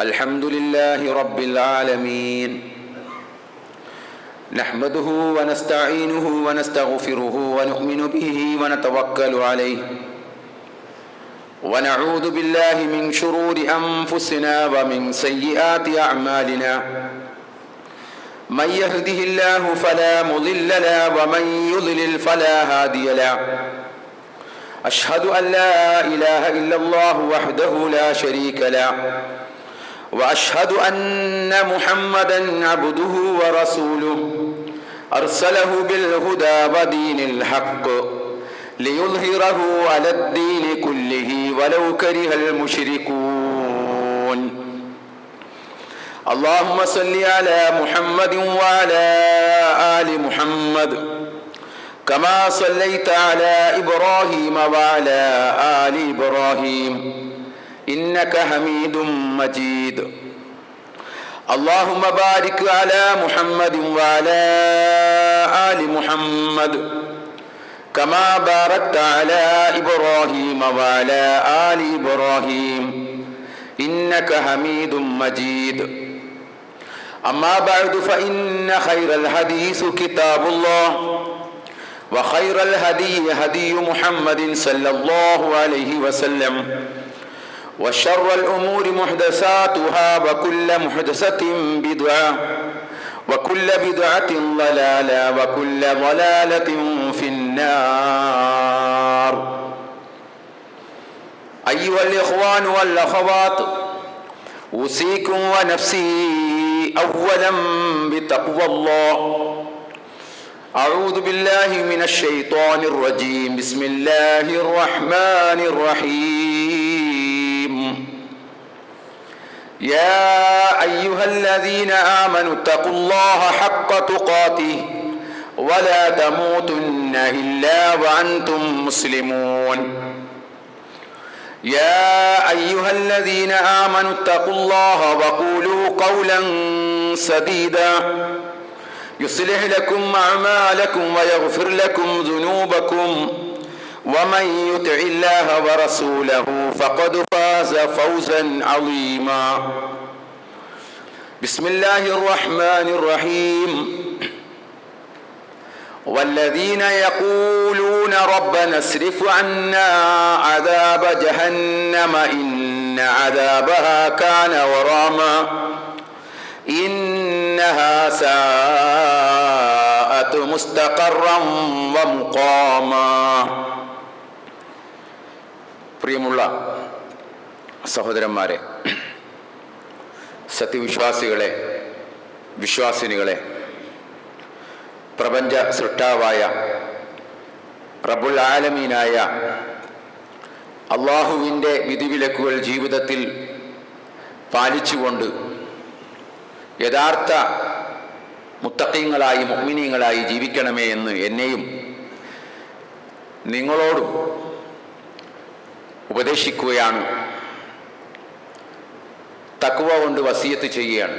الحمد لله رب العالمين نحمده ونستعينه ونستغفره ونؤمن به ونتوكل عليه ونعوذ بالله من شرور أنفسنا ومن سيئات أعمالنا من يهده الله فلا مضل له ومن يضلل فلا هادي له أشهد أن لا إله إلا الله وحده لا شريك له وأشهد أن محمدًا عبده ورسوله أرسله بالهدى ودين الحق ليظهره على الدين كله ولو كره المشركون اللهم صل على محمد وعلى آل محمد كما صليت على إبراهيم وعلى آل إبراهيم إنك حميد مجيد اللهم بارك على محمد وعلى آل محمد كما باركت على إبراهيم وعلى آل إبراهيم إنك حميد مجيد أما بعد فإن خير الحديث كتاب الله وخير الهدي هدي محمد صلى الله عليه وسلم وشر الأمور محدثاتها وكل محدثة بدعة وكل بدعة ضلالة وكل ضلالة في النار أيها الإخوان والأخوات أوصيكم ونفسي أولا بتقوى الله أعوذ بالله من الشيطان الرجيم بسم الله الرحمن الرحيم يا أيها الذين آمنوا اتقوا الله حق تقاته ولا تموتن إلا وأنتم مسلمون يا أيها الذين آمنوا اتقوا الله وقولوا قولا سديدا يصلح لكم أعمالكم ويغفر لكم ذنوبكم ومن يطع الله ورسوله فقد فاز فوزا عظيما بسم الله الرحمن الرحيم والذين يقولون ربنا اصرف عنا عذاب جهنم إن عذابها كان غراما إنها ساءت مستقرا ومقاما പ്രിയമുള്ള സഹോദരന്മാരെ, സത്യവിശ്വാസികളെ, വിശ്വാസിനികളെ, പ്രപഞ്ച സൃഷ്ടാവായ റബ്ബുൽ ആലമീനായ അള്ളാഹുവിൻ്റെ വിധിവിലക്കുകൾ ജീവിതത്തിൽ പാലിച്ചുകൊണ്ട് യഥാർത്ഥ മുത്തഖീങ്ങളായി മുഅ്മിനീങ്ങളായി ജീവിക്കണമേ എന്ന് എന്നെയും നിങ്ങളോടും ഉപദേശിക്കുകയാണ്. തഖ്വ കൊണ്ട് വസിയത്ത് ചെയ്യുകയാണ്.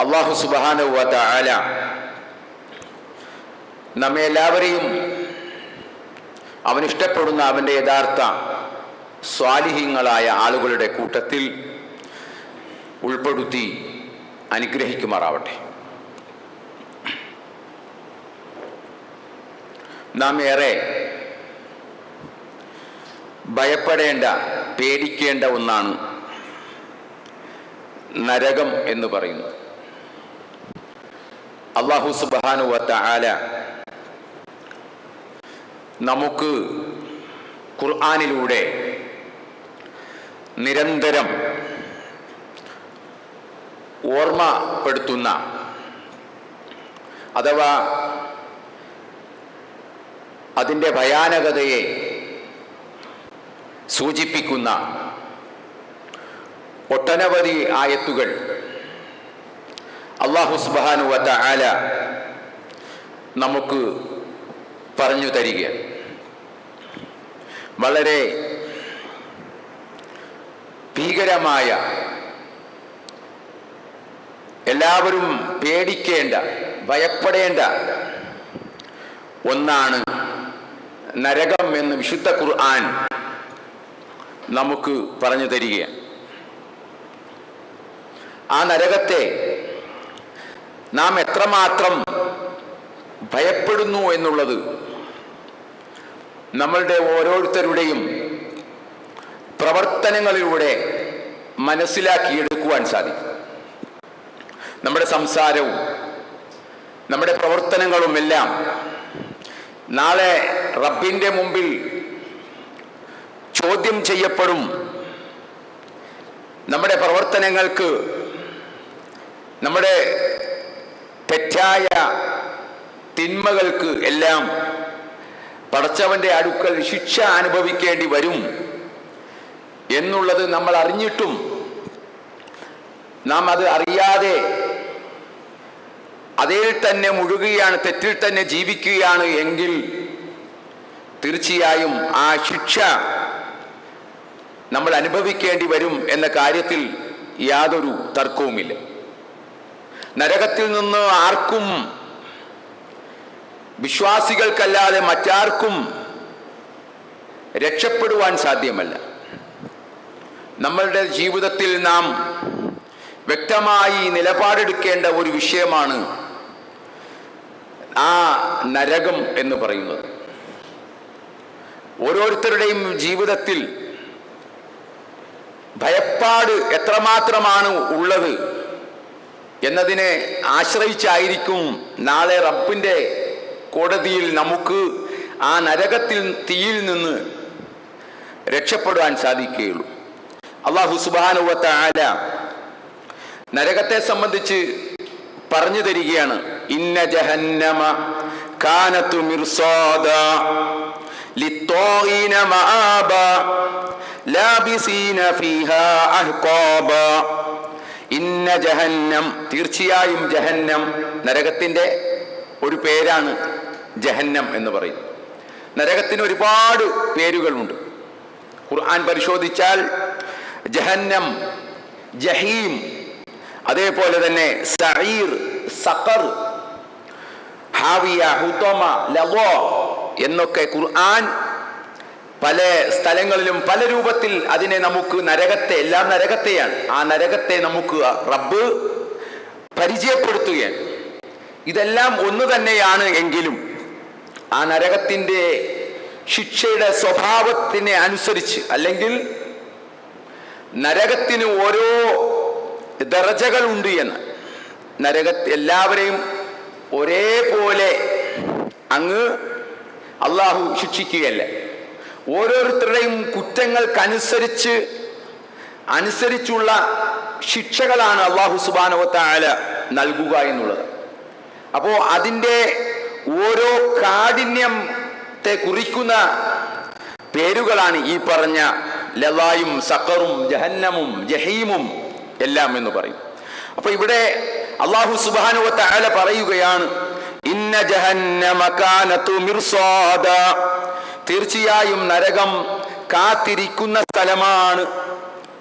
അല്ലാഹു സുബ്ഹാനഹു വ തആല നമ്മെ എല്ലാവരെയും അവനിഷ്ടപ്പെടുന്ന അവൻ്റെ യഥാർത്ഥ സ്വാലിഹീങ്ങളായ ആളുകളുടെ കൂട്ടത്തിൽ ഉൾപ്പെടുത്തി അനുഗ്രഹിക്കുമാറാവട്ടെ. നാം ഏറെ ഭയപ്പെടേണ്ട, പേടിക്കേണ്ട ഒന്നാണ് നരകം എന്ന് പറയുന്നത്. അല്ലാഹു സുബ്ഹാനഹു വ തആല നമുക്ക് ഖുർആനിലൂടെ നിരന്തരം ഓർമ്മപ്പെടുത്തുന്ന അഥവാ അതിൻ്റെ ഭയാനകതയെ സൂചിപ്പിക്കുന്ന ഒട്ടനവധി ആയത്തുകൾ അല്ലാഹു സുബ്ഹാനഹു വ തആല നമുക്ക് പറഞ്ഞു തരികയാണ്. വളരെ ഭീകരമായ, എല്ലാവരും പേടിക്കേണ്ട, ഭയപ്പെടേണ്ട ഒന്നാണ് നരകം എന്ന് വിശുദ്ധ ഖുർആൻ നമുക്ക് പറഞ്ഞു തരികയാണ്. ആ നരകത്തെ നാം എത്രമാത്രം ഭയപ്പെടുന്നു എന്നുള്ളത് നമ്മളുടെ ഓരോരുത്തരുടെയും പ്രവർത്തനങ്ങളിലൂടെ മനസ്സിലാക്കിയെടുക്കുവാൻ സാധിക്കും. നമ്മുടെ സംസാരവും നമ്മുടെ പ്രവർത്തനങ്ങളുമെല്ലാം നാളെ റബ്ബിൻ്റെ മുമ്പിൽ ചോദ്യം ചെയ്യപ്പെടും. നമ്മുടെ പ്രവർത്തനങ്ങൾക്ക്, നമ്മുടെ തെറ്റായ തിന്മകൾക്ക് എല്ലാം പടച്ചവന്റെ അടുക്കൽ ശിക്ഷ അനുഭവിക്കേണ്ടി വരും എന്നുള്ളത് നമ്മൾ അറിഞ്ഞിട്ടും നാം അത് അറിയാതെ അതിൽ തന്നെ മുഴുകുകയാണ്, തെറ്റിൽ തന്നെ ജീവിക്കുകയാണ് എങ്കിൽ തീർച്ചയായും ആ ശിക്ഷ നമ്മൾ അനുഭവിക്കേണ്ടി വരും എന്ന കാര്യത്തിൽ യാതൊരു തർക്കവുമില്ല. നരകത്തിൽ നിന്ന് ആർക്കും, വിശ്വാസികൾക്കല്ലാതെ മറ്റാർക്കും രക്ഷപ്പെടുവാൻ സാധ്യമല്ല. നമ്മളുടെ ജീവിതത്തിൽ നാം വ്യക്തമായി നിലപാടെടുക്കേണ്ട ഒരു വിഷയമാണ് ആ നരകം എന്ന് പറയുന്നത്. ഓരോരുത്തരുടെയും ജീവിതത്തിൽ ഭയപ്പാട് എത്രമാത്രമാണ് ഉള്ളത് എന്നതിനെ ആശ്രയിച്ചായിരിക്കും നാളെ റബ്ബിൻ്റെ കോടതിയിൽ നമുക്ക് ആ നരകത്തിൽ തീയിൽ നിന്ന് രക്ഷപ്പെടുവാൻ സാധിക്കുകയുള്ളൂ. അല്ലാഹു സുബ്ഹാനഹു വ തആല നരകത്തെ സംബന്ധിച്ച് പറഞ്ഞു തരികയാണ്. ഇന്ന ജഹന്നമ കാനതു മിർസാദ ലിത്വാഗീന മആബ ലാബിസീന ഫീഹാ അഹ്ഖാബ. ഇന്ന ജഹന്നം, തീർച്ചയായും ജഹന്നം, നരകത്തിന്റെ ഒരു പേരാണ് ജഹന്നം എന്ന് പറയും. നരകത്തിന് ഒരുപാട് പേരുകളുണ്ട്. ഖുർആൻ പരിശോധിച്ചാൽ ജഹന്നം, ജഹീം, അതേപോലെ തന്നെ സഈർ, സഖർ, ഹാവിയ, ഹുതമ, ലവോ എന്നൊക്കെ ഖുർആൻ പല സ്ഥലങ്ങളിലും പല രൂപത്തിൽ അതിനെ നമുക്ക് നരകത്തെ, എല്ലാം നരകത്തെയാണ്, ആ നരകത്തെ നമുക്ക് റബ്ബ് പരിചയപ്പെടുത്തുകയാണ്. ഇതെല്ലാം ഒന്ന് തന്നെയാണ് എങ്കിലും ആ നരകത്തിൻ്റെ ശിക്ഷയുടെ സ്വഭാവത്തിനെ അനുസരിച്ച്, അല്ലെങ്കിൽ നരകത്തിന് ഓരോ ദർജകളുണ്ട് എന്ന്, എല്ലാവരെയും ഒരേപോലെ അങ്ങ് അള്ളാഹു ശിക്ഷിക്കുകയല്ല. ഓരോരുത്തരുടെയും കുറ്റങ്ങൾക്കനുസരിച്ചുള്ള ശിക്ഷകളാണ് അള്ളാഹു സുബ്ഹാനഹു വ തആല നൽകുക എന്നുള്ളത്. അപ്പോൾ അതിൻ്റെ ഓരോ കാഠിന്യത്തെ കുറിക്കുന്ന പേരുകളാണ് ഈ പറഞ്ഞ ലവായും സഖറും ജഹന്നമും ജഹീമും എല്ലാം എന്ന് പറയും. അപ്പൊ ഇവിടെ അല്ലാഹു സുബ്ഹാനഹു വ തആല പറയുകയാണ്, ഇന്ന ജഹന്നമ കാനതു മിർസാദ, തീർച്ചയായും നരകം കാത്തിരിക്കുന്ന സ്ഥലമാണ്.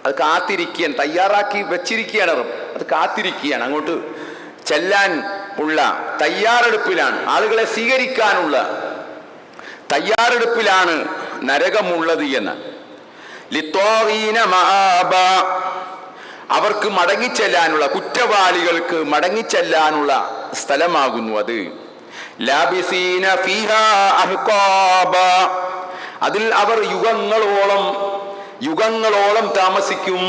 അത് കാത്തിരിക്കാൻ തയ്യാറാക്കി വെച്ചിരിക്കുകയാണ്, അത് കാത്തിരിക്കുകയാണ്, അങ്ങോട്ട് ചെല്ലാൻ ഉള്ള തയ്യാറെടുപ്പിലാണ്, ആളുകളെ സ്വീകരിക്കാനുള്ള തയ്യാറെടുപ്പിലാണ് നരകമുള്ളത് എന്ന്. ലിത്വാഗീന മആബ, അവർക്ക് മടങ്ങിച്ചെല്ലാനുള്ള, കുറ്റവാളികൾക്ക് മടങ്ങിച്ചെല്ലാനുള്ള സ്ഥലമാകുന്നു അത്. ലാബിസീന ഫീഹാ അഹ്ഖാബ, അതിൽ അവർ യുഗങ്ങളോളം താമസിക്കും.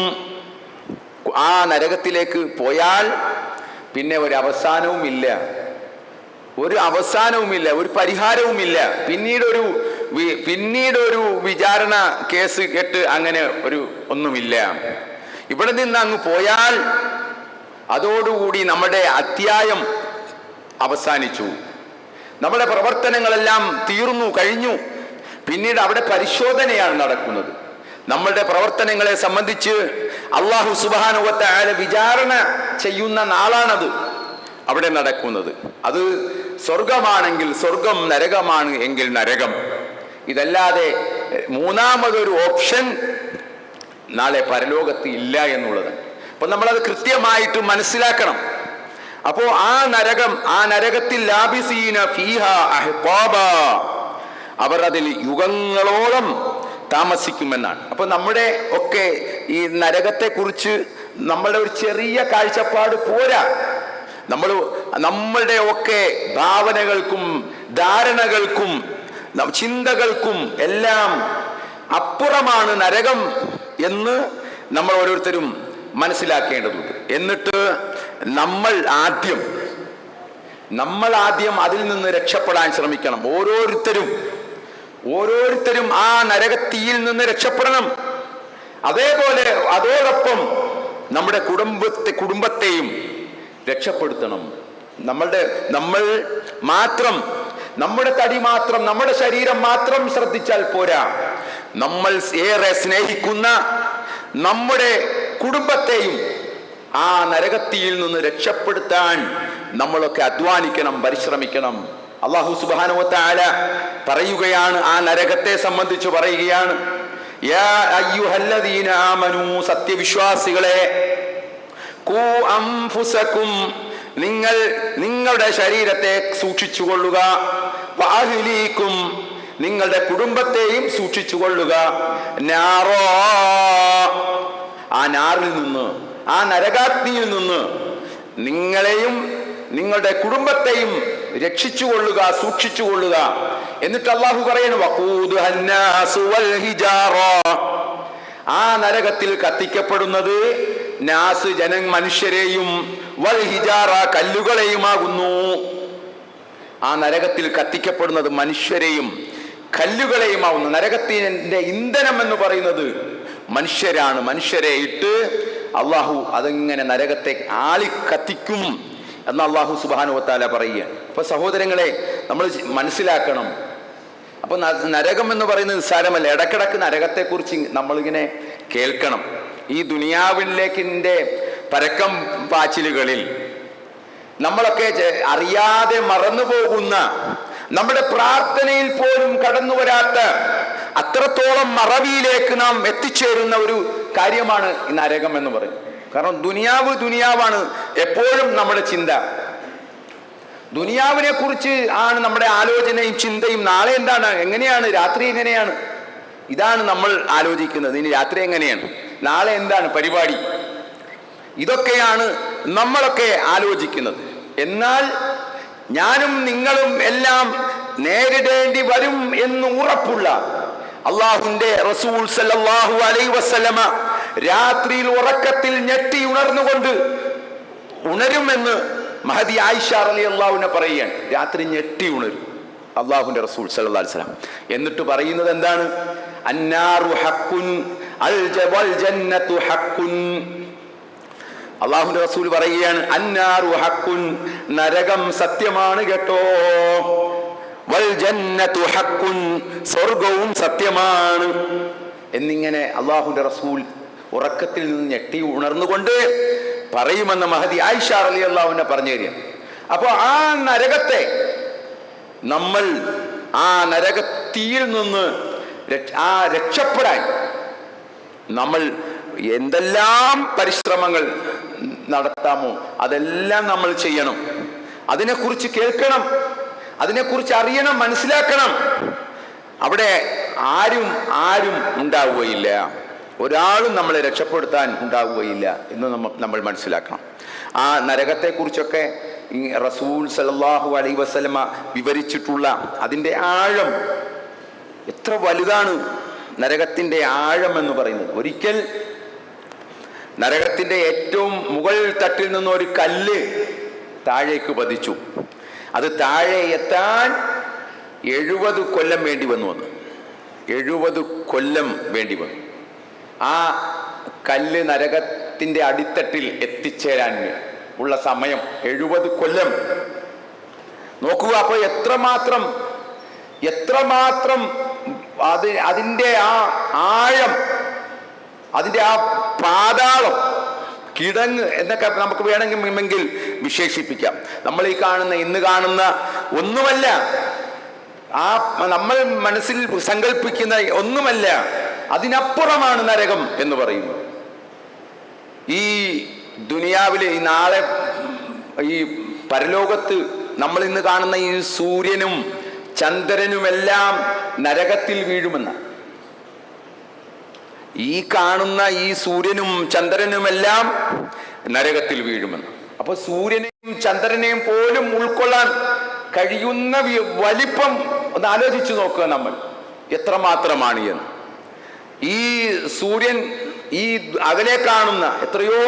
ആ നരകത്തിലേക്ക് പോയാൽ പിന്നെ ഒരു അവസാനവുമില്ല, ഒരു പരിഹാരവുമില്ല. പിന്നീടൊരു വിചാരണ കേസ് കേട്ട് അങ്ങനെ ഒന്നുമില്ല. ഇവിടെ നിന്ന് അങ്ങ് പോയാൽ അതോടുകൂടി നമ്മുടെ അധ്യായം അവസാനിച്ചു, നമ്മുടെ പ്രവർത്തനങ്ങളെല്ലാം തീർന്നു കഴിഞ്ഞു. പിന്നീട് അവിടെ പരിശോധനയാണ് നടക്കുന്നത്. നമ്മളുടെ പ്രവർത്തനങ്ങളെ സംബന്ധിച്ച് അല്ലാഹു സുബ്ഹാനഹു വ തആല വിചാരണ ചെയ്യുന്ന നാളാണത് അവിടെ നടക്കുന്നത്. അത് സ്വർഗമാണെങ്കിൽ സ്വർഗം, നരകമാണ് എങ്കിൽ നരകം. ഇതല്ലാതെ മൂന്നാമതൊരു ഓപ്ഷൻ നാളെ പരലോകത്ത് ഇല്ല എന്നുള്ളത്. അപ്പൊ നമ്മളത് കൃത്യമായിട്ട് മനസ്സിലാക്കണം. അപ്പോ ആ നരകത്തിൽ ലാബിസീന ഫീഹാ അഹ്ഖാബ, അവർ അതിൽ യുഗങ്ങളോളം താമസിക്കുമെന്നാണ്. അപ്പൊ നമ്മുടെ ഒക്കെ ഈ നരകത്തെ കുറിച്ച് നമ്മളുടെ ഒരു ചെറിയ കാഴ്ചപ്പാട് പോരാ. നമ്മളുടെ ഒക്കെ ഭാവനകൾക്കും ധാരണകൾക്കും ചിന്തകൾക്കും എല്ലാം അപ്പുറമാണ് നരകം എന്ന് നമ്മൾ ഓരോരുത്തരും മനസ്സിലാക്കേണ്ടതുണ്ട്. എന്നിട്ട് നമ്മൾ ആദ്യം അതിൽ നിന്ന് രക്ഷപ്പെടാൻ ശ്രമിക്കണം. ഓരോരുത്തരും ആ നരകത്തീയിൽ നിന്ന് രക്ഷപ്പെടണം. അതോടൊപ്പം നമ്മുടെ കുടുംബത്തെയും രക്ഷപ്പെടുത്തണം. നമ്മൾ മാത്രം, നമ്മുടെ തടി മാത്രം, നമ്മുടെ ശരീരം മാത്രം ശ്രദ്ധിച്ചാൽ പോരാ. നമ്മൾ ഏറെ സ്നേഹിക്കുന്ന നമ്മുടെ കുടുംബത്തെയും ആ നരകത്തിയിൽ നിന്ന് രക്ഷപ്പെടുത്താൻ നമ്മളൊക്കെ അധ്വാനിക്കണം, പരിശ്രമിക്കണം. അല്ലാഹു സുബ്ഹാനഹു വ തആല പറയുകയാണ്, ആ നരകത്തെ സംബന്ധിച്ച് പറയുകയാണ്, യാ അയ്യുഹല്ലദീന ആമനൂ, സത്യവിശ്വാസികളെ, ഖൂ അൻഫുസകും, നിങ്ങളുടെ ശരീരത്തെ സൂക്ഷിച്ചുകൊള്ളുക, വഅഹ്ലീകും, നിങ്ങളുടെ കുടുംബത്തെയും സൂക്ഷിച്ചുകൊള്ളുക, നാറോ, ആ നാറിൽ നിന്ന്, ആ നരകാഗ്നിയിൽ നിന്ന് നിങ്ങളെയും നിങ്ങളുടെ കുടുംബത്തെയും രക്ഷിച്ചുകൊള്ളുക, സൂക്ഷിച്ചുകൊള്ളുക. എന്നിട്ട് അല്ലാഹു പറയുന്നു, വഖൂദുഹന്നാസു വൽ ഹിജാറ, ആ നരകത്തിൽ കത്തിക്കപ്പെടുന്നത് നാസ്, മനുഷ്യരെയും, വൽ ഹിജാറ, കല്ലുകളെയുമാകുന്നു. ആ നരകത്തിൽ കത്തിക്കപ്പെടുന്നത് മനുഷ്യരെയും കല്ലുകളെയുമാകുന്നു. നരകത്തിന്റെ ഇന്ധനം എന്ന് പറയുന്നത് മനുഷ്യരാണ്. മനുഷ്യരെ ഇട്ട് അള്ളാഹു അതെങ്ങനെ നരകത്തെ കത്തിക്കും എന്ന് അള്ളാഹു സുബ്ഹാനഹു വ തആല പറയുകയാണ്. അപ്പൊ സഹോദരങ്ങളെ, നമ്മൾ മനസ്സിലാക്കണം. അപ്പൊ നരകം എന്ന് പറയുന്നത് നിസ്സാരമല്ല. ഇടക്കിടക്ക് നരകത്തെക്കുറിച്ച് നമ്മളിങ്ങനെ കേൾക്കണം. ഈ ദുനിയാവിലേക്കിന്റെ പരക്കം പാച്ചിലുകളിൽ നമ്മളൊക്കെ അറിയാതെ മറന്നു പോകുന്ന, നമ്മുടെ പ്രാർത്ഥനയിൽ പോലും കടന്നു വരാത്ത അത്രത്തോളം മറവിയിലേക്ക് നാം എത്തിച്ചേരുന്ന ഒരു കാര്യമാണ് ഈ നരകം എന്ന് പറയുന്നത്. കാരണം ദുനിയാവാണ് എപ്പോഴും നമ്മുടെ ചിന്ത. ദുനിയാവിനെ കുറിച്ച് ആണ് നമ്മുടെ ആലോചനയും ചിന്തയും. നാളെ എന്താണ്, എങ്ങനെയാണ്, രാത്രി എങ്ങനെയാണ്, ഇതാണ് നമ്മൾ ആലോചിക്കുന്നത്. ഇനി രാത്രി എങ്ങനെയാണ്, നാളെ എന്താണ് പരിപാടി, ഇതൊക്കെയാണ് നമ്മളൊക്കെ ആലോചിക്കുന്നത്. എന്നാൽ ഞാനും നിങ്ങളും എല്ലാം നേരിടേണ്ടി വരും എന്ന് ഉറപ്പുള്ള അള്ളാഹുവിന്റെ റസൂൽ സല്ലല്ലാഹു അലൈഹി വസല്ലമ രാത്രിയിൽ ഉറക്കത്തിൽ ഞെട്ടി ഉണരുമെന്ന് മഹദി ആയിഷ റളിയല്ലാഹു അൻഹ പറയുകയാണ്. രാത്രി ഞെട്ടി ഉണരും അള്ളാഹുവിന്റെ റസൂൽ സല്ലല്ലാഹു അലൈഹി വസല്ലം. എന്നിട്ട് പറയുന്നത് എന്താണ്? അന്നാറു ഹഖ്കുൻ വൽ ജന്നത്തു ഹഖ്കുൻ. അള്ളാഹുവിന്റെ റസൂൽ പറയുകയാണ്, അന്നാറു ഹഖ്കുൻ, നരകം സത്യമാണ് കേട്ടോ, വൽ ജന്നത്തു ഹഖ്കുൻ, സ്വർഗവും സത്യമാണ് എന്നിങ്ങനെ അള്ളാഹുവിന്റെ റസൂൽ ഉറക്കത്തിൽ നിന്ന് ഞെട്ടി ഉണർന്നുകൊണ്ട് പറയുമെന്ന് മഹദി ആയിഷ റളിയല്ലാഹു അൻഹ പറഞ്ഞു തരിക. അപ്പോൾ ആ നരകത്തെ നമ്മൾ, ആ നരകത്തീയിൽ നിന്ന് രക്ഷപ്പെടാൻ നമ്മൾ എന്തെല്ലാം പരിശ്രമങ്ങൾ നടത്താമോ അതെല്ലാം നമ്മൾ ചെയ്യണം. അതിനെക്കുറിച്ച് കേൾക്കണം, അതിനെക്കുറിച്ച് അറിയണം, മനസ്സിലാക്കണം. അവിടെ ആരും ഉണ്ടാവുകയില്ല, ഒരാളും നമ്മളെ രക്ഷപ്പെടുത്താൻ ഉണ്ടാവുകയില്ല എന്ന് നമ്മൾ മനസ്സിലാക്കണം. ആ നരകത്തെക്കുറിച്ചൊക്കെ റസൂൽ സല്ലല്ലാഹു അലൈഹി വസല്ലമ വിവരിച്ചിട്ടുള്ള അതിൻ്റെ ആഴം എത്ര വലുതാണ്. നരകത്തിൻ്റെ ആഴം എന്ന് പറയുന്നത്, ഒരിക്കൽ നരകത്തിൻ്റെ ഏറ്റവും മുകൾ തട്ടിൽ നിന്ന് ഒരു കല്ല് താഴേക്ക് പതിച്ചു. അത് താഴെ എത്താൻ 70 കൊല്ലം വേണ്ടി വന്നു. 70 കൊല്ലം വേണ്ടി വന്നു ആ കല്ല് നരകത്തിൻ്റെ അടിത്തട്ടിൽ എത്തിച്ചേരാൻ ഉള്ള സമയം 70 കൊല്ലം. നോക്കുക, അപ്പോൾ എത്രമാത്രം അതിൻ്റെ ആ ആഴം, അതിൻ്റെ ആ പാതാളം, കിടങ്ങ് എന്നൊക്കെ നമുക്ക് വേണമെങ്കിൽ വിശേഷിപ്പിക്കാം. നമ്മൾ ഇന്ന് കാണുന്ന ഒന്നുമല്ല, ആ നമ്മൾ മനസ്സിൽ സങ്കല്പിക്കുന്ന ഒന്നുമല്ല, അതിനപ്പുറമാണ് നരകം എന്ന് പറയുന്നത്. ഈ ദുനിയാവിലെ ഈ നാളെ ഈ പരലോകത്ത് നമ്മൾ ഇന്ന് കാണുന്ന ഈ സൂര്യനും ചന്ദ്രനുമെല്ലാം നരകത്തിൽ വീഴുമെന്ന, ഈ കാണുന്ന ഈ സൂര്യനും ചന്ദ്രനുമെല്ലാം നരകത്തിൽ വീഴുമെന്ന്. അപ്പൊ സൂര്യനെയും ചന്ദ്രനെയും പോലും ഉൾക്കൊള്ളാൻ കഴിയുന്ന വലിപ്പം ഒന്ന് ആലോചിച്ചു നോക്കുക നമ്മൾ എത്രമാത്രമാണ് എന്ന്. ഈ സൂര്യൻ ഈ അകലെ കാണുന്ന എത്രയോ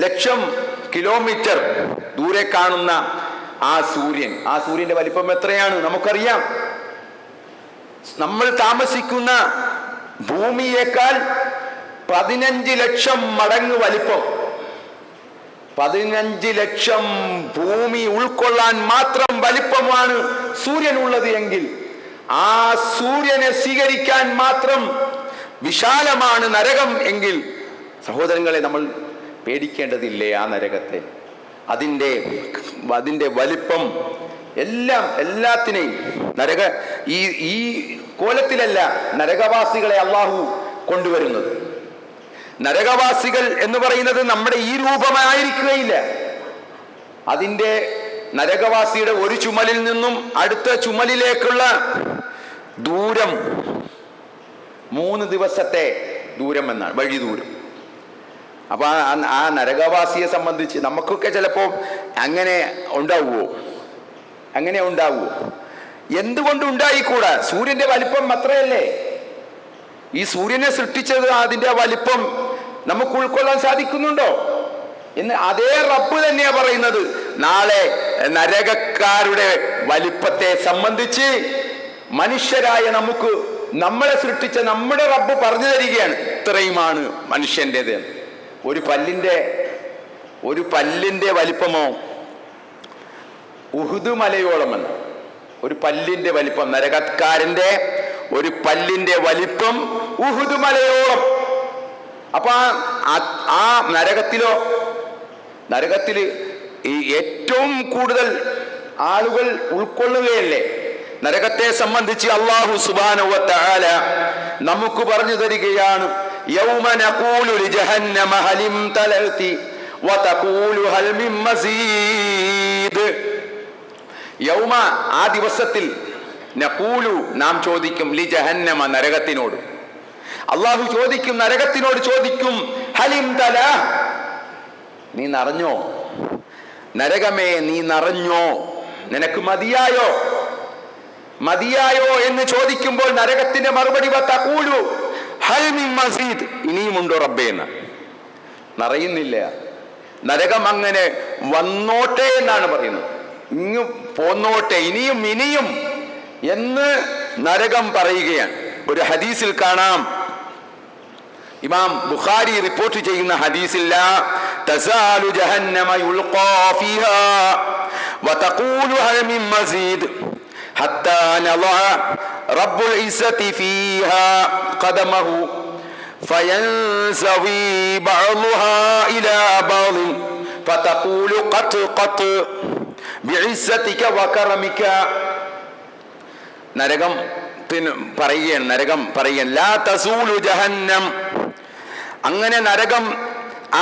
ലക്ഷം കിലോമീറ്റർ ദൂരെ കാണുന്ന ആ സൂര്യന്റെ വലിപ്പം എത്രയാണ് നമുക്കറിയാം. നമ്മൾ താമസിക്കുന്ന ഭൂമിയേക്കാൾ 15 ലക്ഷം മടങ്ങ് വലിപ്പം. 15 ലക്ഷം ഭൂമി ഉൾക്കൊള്ളാൻ മാത്രം വലിപ്പമാണ് സൂര്യനുള്ളത് എങ്കിൽ ആ സൂര്യനെ സ്വീകരിക്കാൻ മാത്രം വിശാലമാണ് നരകം എങ്കിൽ സഹോദരങ്ങളെ, നമ്മൾ പേടിക്കേണ്ടതില്ലേ ആ നരകത്തെ? അതിൻ്റെ വലിപ്പം എല്ലാത്തിനെയും ഈ കോലത്തിലല്ല നരകവാസികളെ അള്ളാഹു കൊണ്ടുവരുന്നത്. നരകവാസികൾ എന്ന് പറയുന്നത് നമ്മുടെ ഈ രൂപമായിരിക്കുകയില്ല. അതിൻ്റെ നരകവാസിയുടെ ഒരു ചുമലിൽ നിന്നും അടുത്ത ചുമലിലേക്കുള്ള ദൂരം 3 ദിവസത്തെ ദൂരം എന്നാണ്, വഴി ദൂരം. അപ്പൊ ആ നരകവാസിയെ സംബന്ധിച്ച് നമുക്കൊക്കെ ചിലപ്പോൾ അങ്ങനെ ഉണ്ടാവുമോ? എന്തുകൊണ്ട് ഉണ്ടായിക്കൂടാ? സൂര്യന്റെ വലിപ്പം അത്രയല്ലേ? ഈ സൂര്യനെ സൃഷ്ടിച്ചത് അതിന്റെ വലിപ്പം നമുക്ക് ഉൾക്കൊള്ളാൻ സാധിക്കുന്നുണ്ടോ എന്ന് അതേ റബ്ബ് തന്നെയാ പറയുന്നത്. നാളെ നരകക്കാരുടെ വലിപ്പത്തെ സംബന്ധിച്ച് മനുഷ്യരായ നമുക്ക് നമ്മളെ സൃഷ്ടിച്ച നമ്മുടെ റബ്ബ് പറഞ്ഞു തരികയാണ്, ഇത്രയുമാണ് മനുഷ്യൻ്റെത്. ഒരു പല്ലിന്റെ വലിപ്പമോ ഉഹുദ് മലയോളം എന്ന്. ഒരു പല്ലിന്റെ വലിപ്പം, നരകക്കാരന്റെ ഒരു പല്ലിന്റെ വലിപ്പം ഉഹുദ് മലയോളം. അപ്പൊ ആ നരകത്തില് ഏറ്റവും കൂടുതൽ ആളുകൾ ഉൾക്കൊള്ളുകയല്ലേ? നരകത്തെ സംബന്ധിച്ച് അല്ലാഹു സുബ്ഹാനഹു വ തആല നമുക്ക് പറഞ്ഞു തരികയാണ്, യൗമ നഖൂലു ലിജഹന്നമ ഹലിം തലതി വതഖൂലു ഹൽ മിൻ മസീദ്. യൗമ, ആ ദിവസത്തിൽ, നഖൂലു, നാം ചോദിക്കും, ലിജഹന്നമ, നരകത്തിനോട്. അല്ലാഹു ചോദിക്കും, നരകത്തിനോട് ചോദിക്കും, ഹലിം തല, നീ നിറഞ്ഞോ? നരകമേ, നീ നിറഞ്ഞോ? നിനക്ക് മതിയായോ എന്ന് ചോദിക്കുമ്പോൾ നരകത്തിന്റെ മറുപടി വതഖൂലു ഹൽ മിൻ മസീദ്, ഇനിയുമുണ്ടോ റബ്ബേ എന്ന്. നിറയുന്നില്ല. നരകം അങ്ങനെ വന്നോട്ടെ എന്നാണ് പറയുന്നത്, ഇങ്ങ് പോന്നോട്ടെ, ഇനിയും എന്ന് നരകം പറയുകയാണ്. ഒരു ഹദീസിൽ കാണാം, ഇമാം ബുഖാരി റിപ്പോർട്ട് ചെയ്യുന്ന ഹദീസിൽ, ലാ തസാലു ജഹന്നമ യുൽഖാ ഫീഹാ വതഖൂലു ഹൽ മിൻ മസീദ് ഹത്താ നളഅ റബ്ബുൽ ഇസ്സതി ഫീഹാ ഖദമഹു ഫയൻസവി ബഅ്ളുഹാ ഇലാ ബഅ്ളി ഫതഖൂലു ഖത്ത് ബിഇസ്സതിക വകറമിക. നരകം പറയുകയാണ്, ലാ തസൂലു ജഹന്നം. അങ്ങനെ നരകം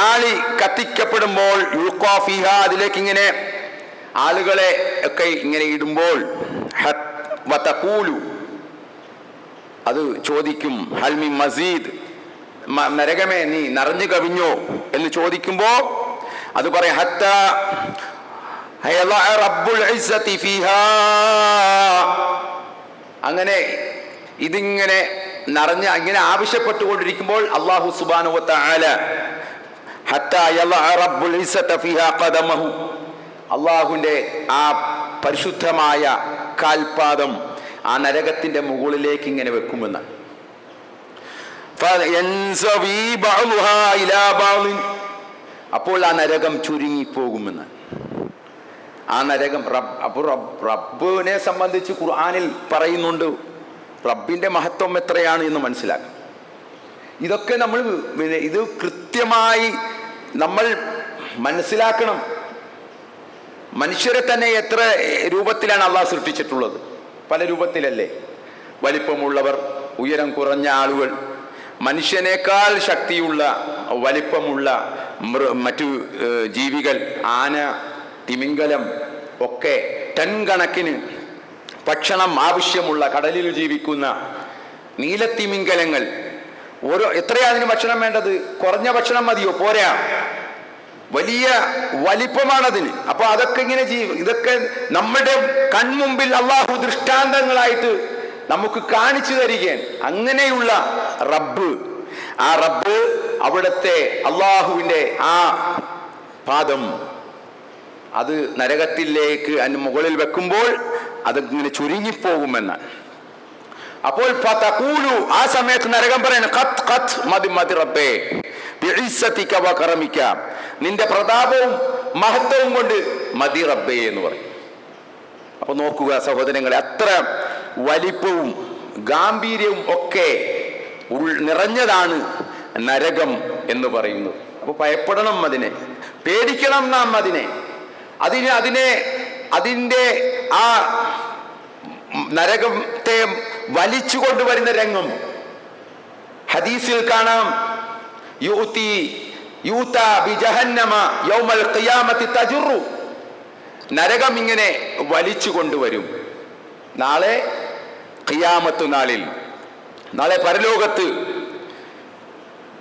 ആളി കത്തിക്കപ്പെടുമ്പോൾ, യുൽഖാ ഫീഹാ, അതിലേക്ക് ഇങ്ങനെ ആളുകളെ ഒക്കെ ഇങ്ങനെ ഇടുമ്പോൾ, വതഖൂലു, അത് ചോദിക്കും, ഹൽ മിൻ മസീദ്, നരകമേ നീ നിറഞ്ഞു കവിഞ്ഞോ എന്ന് ചോദിക്കുമ്പോ അത് പറയും, ഹത്താ റബ്ബുൽ ഇസ്സതി ഫീഹാ. അങ്ങനെ ഇതിങ്ങനെ നിറഞ്ഞ് ഇങ്ങനെ ആവശ്യപ്പെട്ടുകൊണ്ടിരിക്കുമ്പോൾ അല്ലാഹു സുബ്ഹാനഹു വ തആല ഹത്താ യളഅ റബ്ബുൽ ഇസ്സത ഫീഹാ ഖദമഹു, അല്ലാഹുവിന്റെ ആ പരിശുദ്ധമായ കാൽപാദം ആ നരകത്തിന്റെ മുകളിലേക്ക് ഇങ്ങനെ വെക്കുമെന്ന്. അപ്പോൾ ആ നരകം ചുരുങ്ങിപ്പോകുമെന്ന്. ആ നരകം റബ്ബിനെ സംബന്ധിച്ച് ഖുർആനിൽ പറയുന്നുണ്ട്, റബ്ബിന്റെ മഹത്വം എത്രയാണ് എന്ന് മനസ്സിലാക്കാം. ഇതൊക്കെ ഇത് കൃത്യമായി നമ്മൾ മനസ്സിലാക്കണം. മനുഷ്യരെ തന്നെ എത്ര രൂപത്തിലാണ് അള്ളാഹ് സൃഷ്ടിച്ചിട്ടുള്ളത്? പല രൂപത്തിലല്ലേ? വലിപ്പമുള്ളവർ, ഉയരം കുറഞ്ഞ ആളുകൾ, മനുഷ്യനേക്കാൾ ശക്തിയുള്ള വലിപ്പമുള്ള മറ്റു ജീവികൾ, ആന, തിമിംഗലം ഒക്കെ, ടൺ കണക്കിന് ഭക്ഷണം ആവശ്യമുള്ള കടലിൽ ജീവിക്കുന്ന നീലത്തിമിംഗലങ്ങൾ, എത്രയാ അതിന് ഭക്ഷണം വേണ്ടത്? കുറഞ്ഞ ഭക്ഷണം മതിയോ? പോരാ, വലിയ വലിപ്പമാണതിന്. അപ്പൊ അതൊക്കെ ഇങ്ങനെ ഇതൊക്കെ നമ്മുടെ കൺമുമ്പിൽ അള്ളാഹു ദൃഷ്ടാന്തങ്ങളായിട്ട് നമുക്ക് കാണിച്ചു തരികയാണ്. അങ്ങനെയുള്ള റബ്ബ്, ആ റബ്ബ് അവിടുത്തെ അള്ളാഹുവിന്റെ ആ പാദം അത് നരകത്തിലേക്ക് അതിന് മുകളിൽ വെക്കുമ്പോൾ അതിങ്ങനെ ചുരുങ്ങിപ്പോകുമെന്ന്. അപ്പോൾ ഫതഖൂലു, ആ സമയത്ത് നരകം പറയണം, ഖത്ത് ഖത്ത്, മതി മതി റബ്ബേ, ബിഇസ്സതിക വകറമിക, നിന്റെ പ്രതാപവും മഹത്വവും കൊണ്ട് മതി റബ്ബേ എന്ന് പറയും. അപ്പൊ നോക്കുക സഹോദരങ്ങളെ, അത്ര വലിപ്പവും ഗാംഭീര്യവും ഒക്കെ നിറഞ്ഞതാണ് നരകം എന്ന് പറയുന്നത്. അപ്പൊ ഭയപ്പെടണം, അതിനെ പേടിക്കണം നാം. അതിന്റെ ആ നരകത്തെ വലിച്ചു കൊണ്ടുവരുന്ന രംഗം ഹദീസിൽ കാണാം. നരകം ഇങ്ങനെ വലിച്ചു കൊണ്ടുവരും നാളെ ഖിയാമത്ത് നാളിൽ. നാളെ പരലോകത്ത്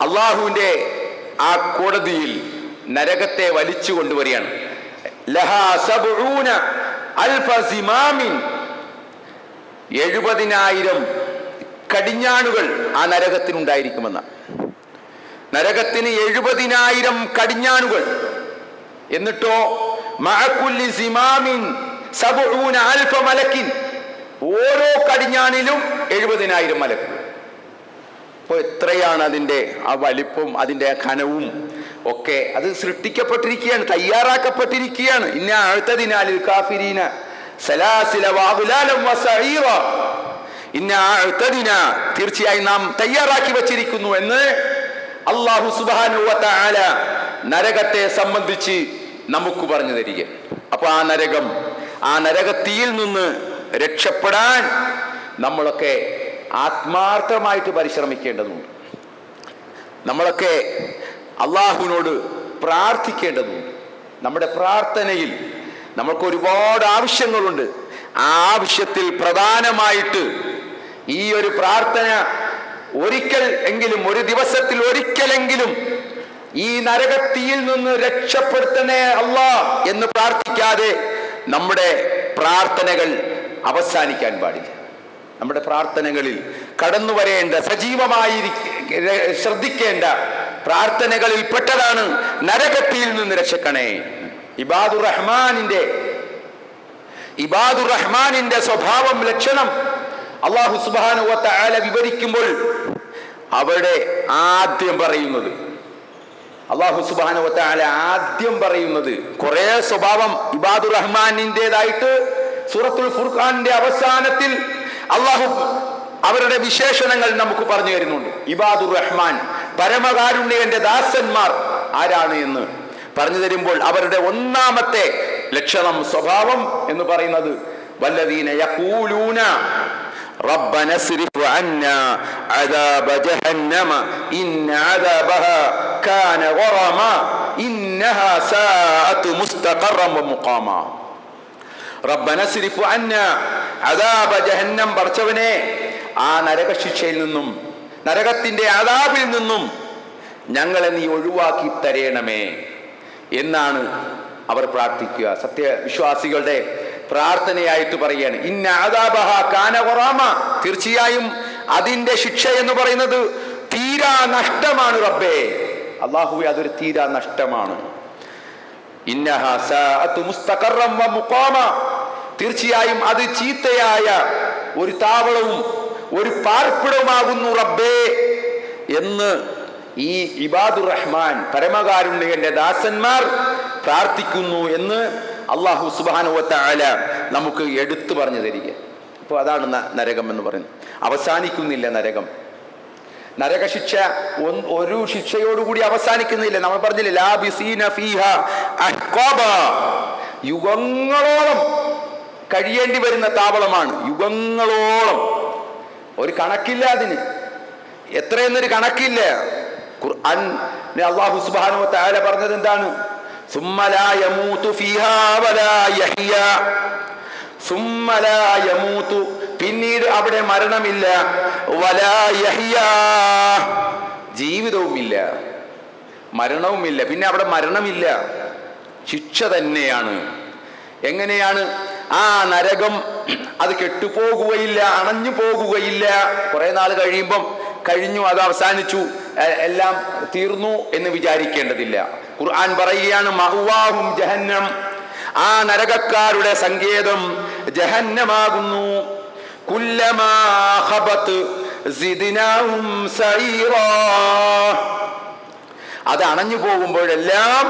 അള്ളാഹുവിന്റെ ആ കോടതിയിൽ നരകത്തെ വലിച്ചു കൊണ്ടുവരികയാണ്. ലഹാ സബ്ഊന അൽഫ സിമാമിൻ, 70,000 കടിഞ്ഞാണുകൾ ആ നരകത്തിനുണ്ടായിരിക്കുമെന്ന. നരകത്തിന് 70,000 കടിഞ്ഞാണുകൾ. എന്നിട്ടോ മഅകുല്ലി സിമാമിൻ സബ്ഊന അൽഫ മലക്കിൻ, ഓരോ കടിഞ്ഞാണിലും 70,000 മലക്കുകൾ. അപ്പോൾ എത്രയാണ് അതിൻ്റെ ആ വലിപ്പം, അതിൻ്റെ കനവും ഒക്കെ. അത് സൃഷ്ടിക്കപ്പെട്ടിരിക്കുകയാണ്, തയ്യാറാക്കപ്പെട്ടിരിക്കുകയാണ്. ഇന്ന അഅ്തദിനാലിൽ കാഫിരീന സലാസില വഅഗ്ലാലൻ വസഈറ, ഇന്ന അഅ്തദിന, തീർച്ചയായും നാം തയ്യാറാക്കി വച്ചിരിക്കുന്നു എന്ന് അല്ലാഹു സുബ്ഹാനഹു വ തആല നരകത്തെ സംബന്ധിച്ച് നമുക്ക് പറഞ്ഞു തരിക. അപ്പൊ ആ നരകത്തിയിൽ നിന്ന് രക്ഷപ്പെടാൻ നമ്മളൊക്കെ ആത്മാർത്ഥമായിട്ട് പരിശ്രമിക്കേണ്ടതുണ്ട്. നമ്മളൊക്കെ അള്ളാഹുവിനോട് പ്രാർത്ഥിക്കേണ്ടതുണ്ട്. നമ്മുടെ പ്രാർത്ഥനയിൽ നമുക്ക് ഒരുപാട് ആവശ്യങ്ങളുണ്ട്. ആ ആവശ്യത്തിൽ പ്രധാനമായിട്ട് ഈ ഒരു പ്രാർത്ഥന ഒരിക്കൽ എങ്കിലും, ഒരു ദിവസത്തിൽ ഒരിക്കലെങ്കിലും ഈ നരകത്തിയിൽ നിന്ന് രക്ഷപ്പെടുത്തണേ അല്ലാഹ് എന്ന് പ്രാർത്ഥിക്കാതെ നമ്മുടെ പ്രാർത്ഥനകൾ അവസാനിക്കാൻ പാടില്ല. നമ്മുടെ പ്രാർത്ഥനകളിൽ കടന്നു വരേണ്ട, സജീവമായി ശ്രദ്ധിക്കേണ്ട പ്രാർത്ഥനകളിൽ പെട്ടതാണ് നരകത്തിൽ നിന്ന് രക്ഷക്കണേ. ഇബാദുർ റഹ്മാനിന്റെ സ്വഭാവം, ലക്ഷണം അല്ലാഹു സുബ്ഹാനഹു വ തആല വിവരിക്കുമ്പോൾ അവിടെ ആദ്യം പറയുന്നത്, അല്ലാഹു സുബ്ഹാനഹു വ തആല ആദ്യം പറയുന്നത് കുറേ സ്വഭാവം ഇബാദുർ റഹ്മാനിൻ്റെതായിട്ട് സൂറത്തുൽ ഫുർഖാനിന്റെ അവസാനത്തിൽ അല്ലാഹു അവരുടെ വിശേഷണങ്ങൾ നമുക്ക് പറഞ്ഞു തരുന്നുണ്ട്. ഇബാദുർ റഹ്മാൻ, പരമകാരുണ്യന്റെ ദാസന്മാർ ആരാണ് എന്ന് പറഞ്ഞു തരുമ്പോൾ അവരുടെ ഒന്നാമത്തെ ലക്ഷണം, സ്വഭാവം എന്ന് പറയുന്നത് വല്ലദീന യഖൂലൂന റബ്ബന സ്രിഫ് അന്നാ അദാബ ജഹന്നമ ഇന്ന അദാബഹാ കാന ഗറമ ഇന്നഹാ സാഅതു മുസ്തഖറൻ വ മുഖാമ. റബ്ബന സ്രിഫ് അന്നാ അദാബ ജഹന്നം, പടച്ചവനെ ആ നരകശിക്ഷയിൽ നിന്നും, നരകത്തിന്റെ അദാബിൽ നിന്നും ഞങ്ങളെ നീ ഒഴിവാക്കി തരേണമേ എന്നാണ് അവർ പ്രാർത്ഥിക്കുക. സത്യവിശ്വാസികളുടെ പ്രാർത്ഥനയായിട്ട് പറയുകയാണ്, ഇന്ന അദാബഹ കാന ഗറാമ, തീർച്ചയായും അതിന്റെ ശിക്ഷ എന്ന് പറയുന്നത് തീരാ നഷ്ടമാണ് റബ്ബേ. അല്ലാഹുവേ, അതൊരു തീരാ നഷ്ടമാണ്. ഇന്നഹാ സാഅതു മുസ്തഖറൻ വ മുഖാമ, തീർച്ചയായും അത് ചീത്തയായ ഒരു താവളവും ഒരു പാർപ്പിടവുമാകുന്നു റബ്ബേ എന്ന് ഈ ഇബാദുർ റഹ്മാൻ, പരമകാരുണ്യന്റെ ദാസന്മാർ പ്രാർത്ഥിക്കുന്നു എന്ന് അല്ലാഹു സുബ്ഹാനഹു വ തആല നമുക്ക് എടുത്തു പറഞ്ഞു തരിക. അപ്പോൾ അതാണ് നരകം എന്ന് പറയുന്നത്. അവസാനിക്കുന്നില്ല നരകം. നരകശിക്ഷ ഒരു ശിക്ഷയോടുകൂടി അവസാനിക്കുന്നില്ല. നമ്മൾ പറഞ്ഞില്ലേ, ലാബിസീന ഫീഹാ അഹ്ഖാബ, യുഗങ്ങളോളം കഴിയേണ്ടി വരുന്ന താവളമാണ്. യുഗങ്ങളോളം, ഒരു കണക്കില്ല അതിന്, എത്രയെന്നൊരു കണക്കില്ല. ഖുർആൻ അല്ലാഹു സുബ്ഹാനഹു വ തആല പറഞ്ഞത് എന്താണ്? സുമ്മ ലാ യമൂതു ഫീഹാ വലാ യഹ്യാ സുമ്മ ലാ യമൂതു, പിന്നീട് അവിടെ മരണമില്ല, വലാ യഹ്യാ, ജീവിതവുമില്ല, മരണവുമില്ല. പിന്നെ അവിടെ മരണമില്ല, ശിക്ഷ തന്നെയാണ്. എങ്ങനെയാണ്? ആ നരകം അത് കെട്ടുപോകുകയില്ല, അണഞ്ഞു പോകുകയില്ല. കുറെ നാൾ കഴിയുമ്പം കഴിഞ്ഞു, അത് അവസാനിച്ചു, എല്ലാം തീർന്നു എന്ന് വിചാരിക്കേണ്ടതില്ല. ഖുർആൻ പറയുകയാണ്, മഅ്വാഹും ജഹന്നം, ആ നരകക്കാരുടെ സങ്കേതം ജഹന്നമാകുന്നു. കുല്ലമാ ഖബത് സിദ്നാഹും സഈറാ, അത് അണഞ്ഞു പോകുമ്പോഴെല്ലാം